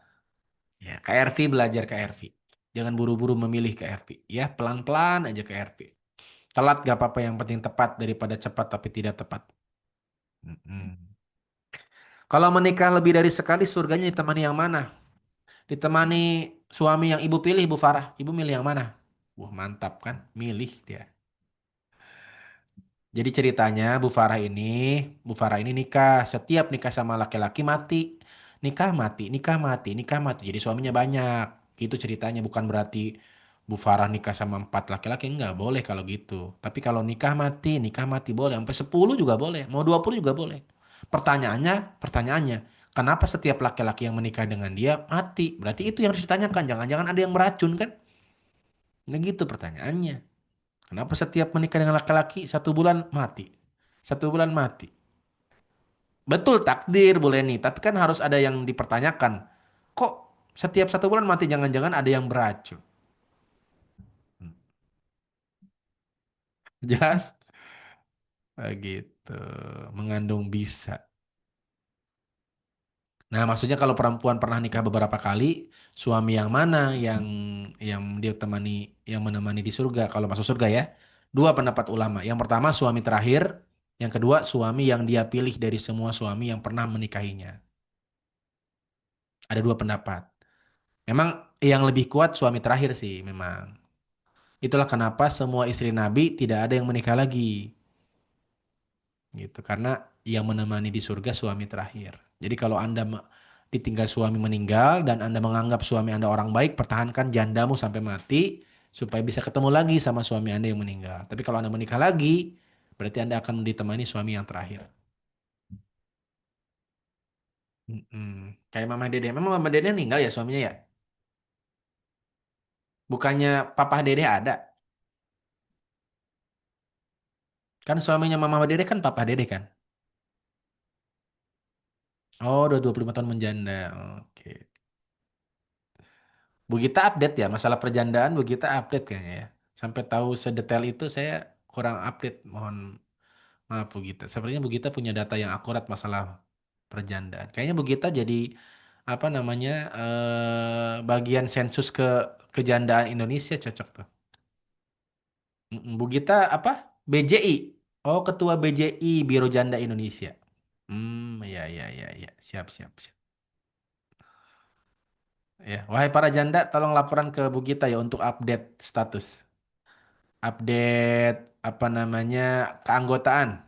Speaker 3: Ya, KRV belajar KRV. Jangan buru-buru memilih KRV. Ya, pelan-pelan aja KRV. Telat gak apa-apa, yang penting tepat daripada cepat tapi tidak tepat. Mm-mm. Kalau menikah lebih dari sekali, surganya ditemani yang mana? Ditemani suami yang ibu pilih, Bu Farah. Ibu milih yang mana? Wah, mantap kan? Milih dia. Jadi ceritanya Bu Farah ini nikah. Setiap nikah sama laki-laki mati. Nikah mati, nikah mati, nikah mati. Jadi suaminya banyak. Itu ceritanya, bukan berarti Bu Farah nikah sama 4 laki-laki. Enggak boleh kalau gitu. Tapi kalau nikah mati boleh. Sampai 10 juga boleh. Mau 20 juga boleh. Pertanyaannya, kenapa setiap laki-laki yang menikah dengan dia mati? Berarti itu yang harus ditanyakan. Jangan-jangan ada yang beracun kan? Nggak gitu pertanyaannya. Kenapa setiap menikah dengan laki-laki 1 bulan mati? 1 bulan mati. Betul takdir boleh nih, tapi kan harus ada yang dipertanyakan. Kok setiap 1 bulan mati? Jangan-jangan ada yang beracun. Hmm. Jelas? Begitu. Mengandung bisa. Nah, maksudnya kalau perempuan pernah nikah beberapa kali, suami yang mana yang dia temani, yang menemani di surga kalau masuk surga ya? Dua pendapat ulama. Yang pertama suami terakhir, yang kedua suami yang dia pilih dari semua suami yang pernah menikahinya. Ada dua pendapat. Memang yang lebih kuat suami terakhir sih memang. Itulah kenapa semua istri Nabi tidak ada yang menikah lagi. Gitu karena yang menemani di surga suami terakhir. Jadi kalau Anda ditinggal suami meninggal dan Anda menganggap suami Anda orang baik, pertahankan jandamu sampai mati supaya bisa ketemu lagi sama suami Anda yang meninggal. Tapi kalau Anda menikah lagi, berarti Anda akan ditemani suami yang terakhir. Mm-mm. Kayak Mama Dede. Memang Mama Dede meninggal ya suaminya ya? Bukannya Papa Dede ada? Kan suaminya Mama Dede kan Papa Dede kan? Oh, udah 25 tahun menjanda. Oke. Bu Gita update ya, masalah perjandaan Bu Gita update kayaknya ya. Sampai tahu sedetail itu saya kurang update, mohon maaf Bu Gita. Sepertinya Bu Gita punya data yang akurat masalah perjandaan. Kayaknya Bu Gita jadi apa namanya bagian sensus kejandaan Indonesia cocok tuh. Bu Gita apa? BJI. Oh, ketua BJI Biro Janda Indonesia. Ya ya ya ya. Siap siap siap. Ya, wahai para janda, tolong laporan ke Bu Gita ya untuk update status. Update apa namanya keanggotaan.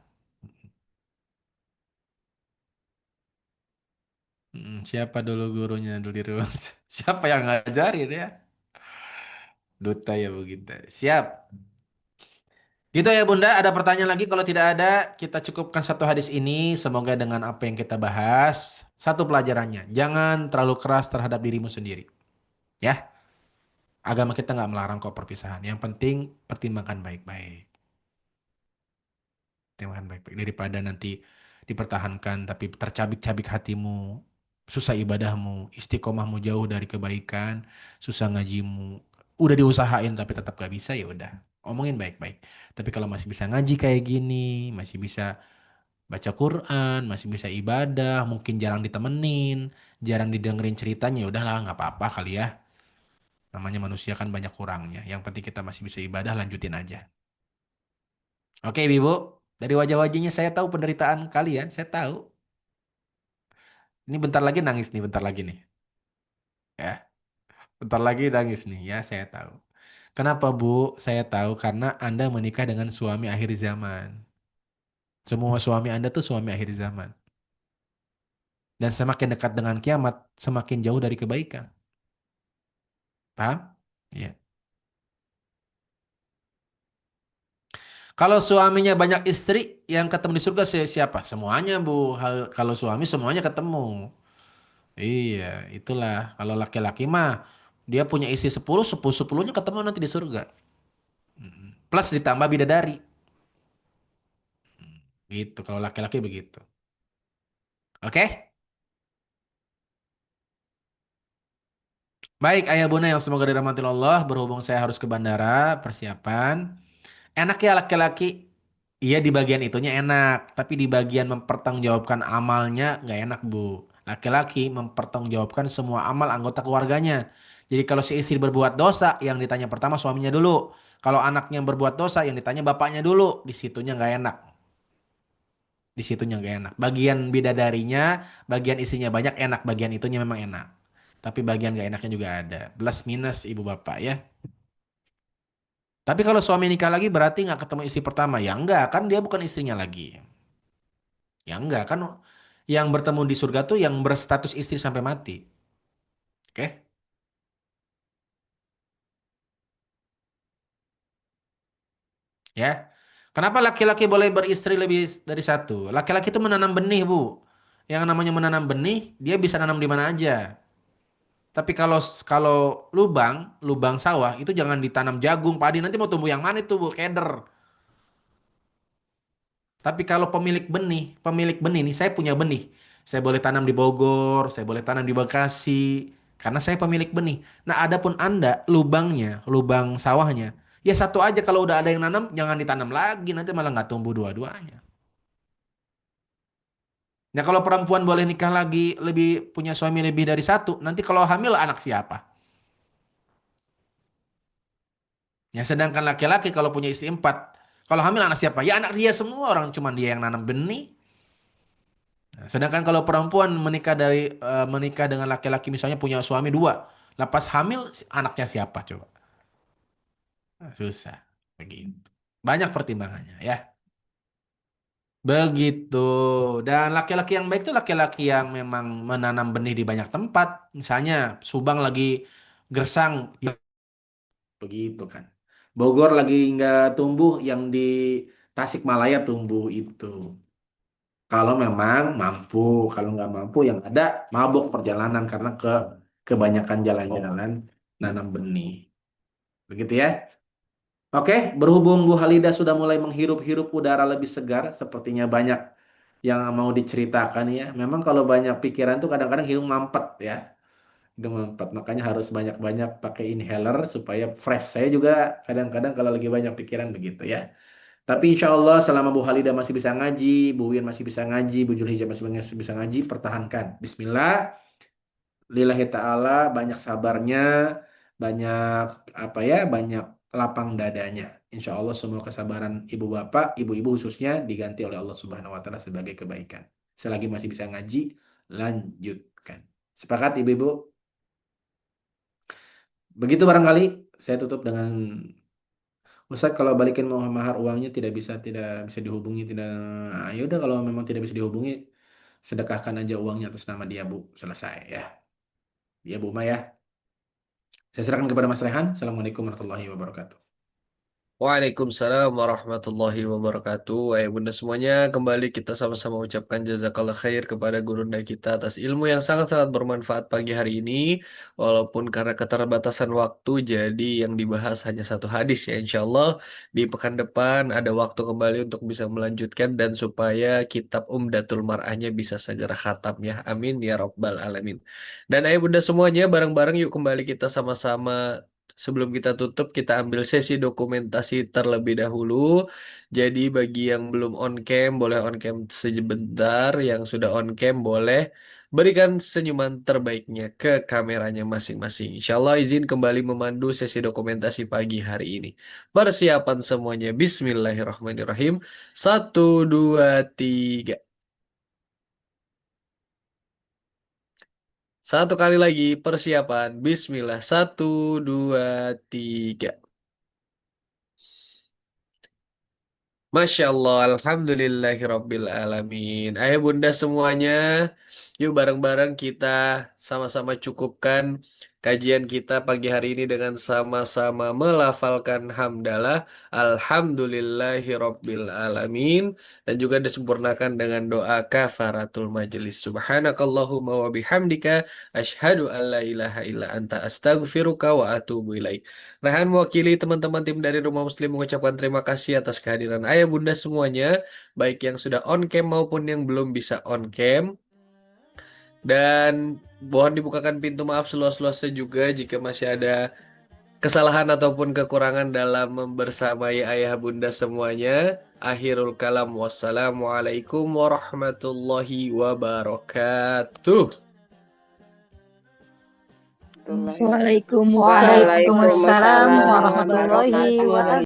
Speaker 3: Siapa dulu gurunya dulu di rumah? Siapa yang ngajarin ya? Duta ya begitu. Siap. Gitu ya Bunda, ada pertanyaan lagi? Kalau tidak ada, kita cukupkan satu hadis ini. Semoga dengan apa yang kita bahas, satu pelajarannya. Jangan terlalu keras terhadap dirimu sendiri. Ya, agama kita nggak melarang kok perpisahan. Yang penting pertimbangkan baik-baik. Pertimbangkan baik-baik. Daripada nanti dipertahankan tapi tercabik-cabik hatimu. Susah ibadahmu, istiqomahmu jauh dari kebaikan, susah ngajimu. Udah diusahain tapi tetap gak bisa ya udah. Omongin baik-baik. Tapi kalau masih bisa ngaji kayak gini, masih bisa baca Quran, masih bisa ibadah, mungkin jarang ditemenin, jarang didengerin ceritanya, ya udahlah nggak apa-apa kali ya. Namanya manusia kan banyak kurangnya. Yang penting kita masih bisa ibadah, lanjutin aja. Oke, Ibu. Dari wajah-wajahnya saya tahu penderitaan kalian, saya tahu. Ini bentar lagi nangis nih, bentar lagi nih. Ya, bentar lagi nangis nih, ya saya tahu. Kenapa, Bu? Saya tahu karena Anda menikah dengan suami akhir zaman. Semua suami Anda tuh suami akhir zaman. Dan semakin dekat dengan kiamat, semakin jauh dari kebaikan. Paham? Iya. Kalau suaminya banyak istri, yang ketemu di surga siapa? Semuanya, Bu. Kalau suami semuanya ketemu. Iya, itulah. Kalau laki-laki mah, dia punya istri 10, 10-10-nya ketemu nanti di surga. Plus ditambah bidadari. Gitu, kalau laki-laki begitu. Oke? Baik, ayah bunda yang semoga dirahmati Allah, berhubung saya harus ke bandara, persiapan. Enak ya laki-laki. Iya di bagian itunya enak, tapi di bagian mempertanggungjawabkan amalnya nggak enak Bu. Laki-laki mempertanggungjawabkan semua amal anggota keluarganya. Jadi kalau si istri berbuat dosa, yang ditanya pertama suaminya dulu. Kalau anaknya berbuat dosa, yang ditanya bapaknya dulu. Di situnya nggak enak. Di situnya nggak enak. Bagian bidadarinya, bagian istrinya banyak enak, bagian itunya memang enak. Tapi bagian nggak enaknya juga ada. Plus minus ibu bapak ya. Tapi kalau suami nikah lagi berarti nggak ketemu istri pertama. Ya enggak, kan dia bukan istrinya lagi. Ya enggak, kan yang bertemu di surga tuh yang berstatus istri sampai mati. Oke? Ya. Kenapa laki-laki boleh beristri lebih dari satu? Laki-laki itu menanam benih, Bu. Yang namanya menanam benih, dia bisa nanam di mana aja. Tapi kalau lubang sawah itu jangan ditanam jagung, padi nanti mau tumbuh yang mana itu, Bu? Keder. Tapi kalau pemilik benih nih, saya punya benih. Saya boleh tanam di Bogor, saya boleh tanam di Bekasi, karena saya pemilik benih. Nah, adapun Anda, lubang sawahnya, ya satu aja kalau udah ada yang nanam, jangan ditanam lagi, nanti malah nggak tumbuh dua-duanya. Nah, kalau perempuan boleh nikah lagi, punya suami lebih dari satu, nanti kalau hamil anak siapa? Ya, sedangkan laki-laki kalau punya istri empat, kalau hamil anak siapa? Ya anak dia semua, orang cuman dia yang nanam benih. Nah, sedangkan kalau perempuan menikah dengan laki-laki misalnya punya suami dua, lepas hamil anaknya siapa coba? Nah, susah begitu. Banyak pertimbangannya ya. Begitu. Dan laki-laki yang baik itu laki-laki yang memang menanam benih di banyak tempat. Misalnya Subang lagi gersang, ya begitu kan. Bogor lagi nggak tumbuh, yang di Tasikmalaya tumbuh itu. Kalau memang mampu, kalau nggak mampu yang ada mabuk perjalanan karena kebanyakan jalan-jalan nanam benih. Begitu ya. Oke, berhubung Bu Halida sudah mulai menghirup-hirup udara lebih segar, sepertinya banyak yang mau diceritakan ya. Memang kalau banyak pikiran tuh kadang-kadang hidung mampet ya. Hidung mampet, makanya harus banyak-banyak pakai inhaler supaya fresh. Saya juga kadang-kadang kalau lagi banyak pikiran begitu ya. Tapi insya Allah selama Bu Halida masih bisa ngaji, Bu Win masih bisa ngaji, Bu Julhijjah masih bisa ngaji, pertahankan. Bismillah, lillahi ta'ala, banyak sabarnya, banyak apa ya, banyak lapang dadanya. Insya Allah semua kesabaran ibu bapak, ibu-ibu khususnya diganti oleh Allah Subhanahu Wa Taala sebagai kebaikan. Selagi masih bisa ngaji, lanjutkan. Sepakat ibu-ibu? Begitu barangkali saya tutup dengan Ustadz kalau balikin mau mahar uangnya tidak bisa dihubungi, tidak. Ah, ya udah kalau memang tidak bisa dihubungi, sedekahkan aja uangnya atas nama dia, Bu. Selesai ya. Ya Bu Maya. Saya serahkan kepada Mas Rehan. Assalamualaikum warahmatullahi wabarakatuh.
Speaker 2: Waalaikumsalam warahmatullahi wabarakatuh. Bunda semuanya, kembali kita sama-sama ucapkan jazakallah khair kepada gurunda kita atas ilmu yang sangat-sangat bermanfaat pagi hari ini. Walaupun karena keterbatasan waktu, jadi yang dibahas hanya satu hadis ya. Insya Allah di pekan depan ada waktu kembali untuk bisa melanjutkan dan supaya kitab Umdatul Mar'ahnya bisa segera khatam ya. Amin ya Rabbal Alamin. Dan Bunda semuanya, bareng-bareng yuk kembali kita sama-sama. Sebelum kita tutup, kita ambil sesi dokumentasi terlebih dahulu. Jadi bagi yang belum on cam, boleh on cam sebentar. Yang sudah on cam, boleh berikan senyuman terbaiknya ke kameranya masing-masing. Insya Allah izin kembali memandu sesi dokumentasi pagi hari ini. Persiapan semuanya. Bismillahirrahmanirrahim. Satu, dua, tiga. Satu kali lagi persiapan. Bismillah. Satu, dua, tiga. Masya Allah, Alhamdulillahirabbil alamin. Ayo Bunda semuanya, yuk bareng-bareng kita sama-sama cukupkan kajian kita pagi hari ini dengan sama-sama melafalkan hamdalah, Alhamdulillahirabbil alamin, dan juga disempurnakan dengan doa kafaratul majelis. Subhanakallahumma wa bihamdika, asyhadu an la ilaha illa anta astaghfiruka wa atubu ilaik. Rehan mewakili teman-teman tim dari Rumah Muslim mengucapkan terima kasih atas kehadiran ayah bunda semuanya, baik yang sudah on cam maupun yang belum bisa on cam. Dan mohon dibukakan pintu maaf seluas-luasnya juga jika masih ada kesalahan ataupun kekurangan dalam membersamai ayah bunda semuanya. Akhirul kalam, wassalamualaikum warahmatullahi wabarakatuh.
Speaker 5: Waalaikumsalam warahmatullahi wabarakatuh.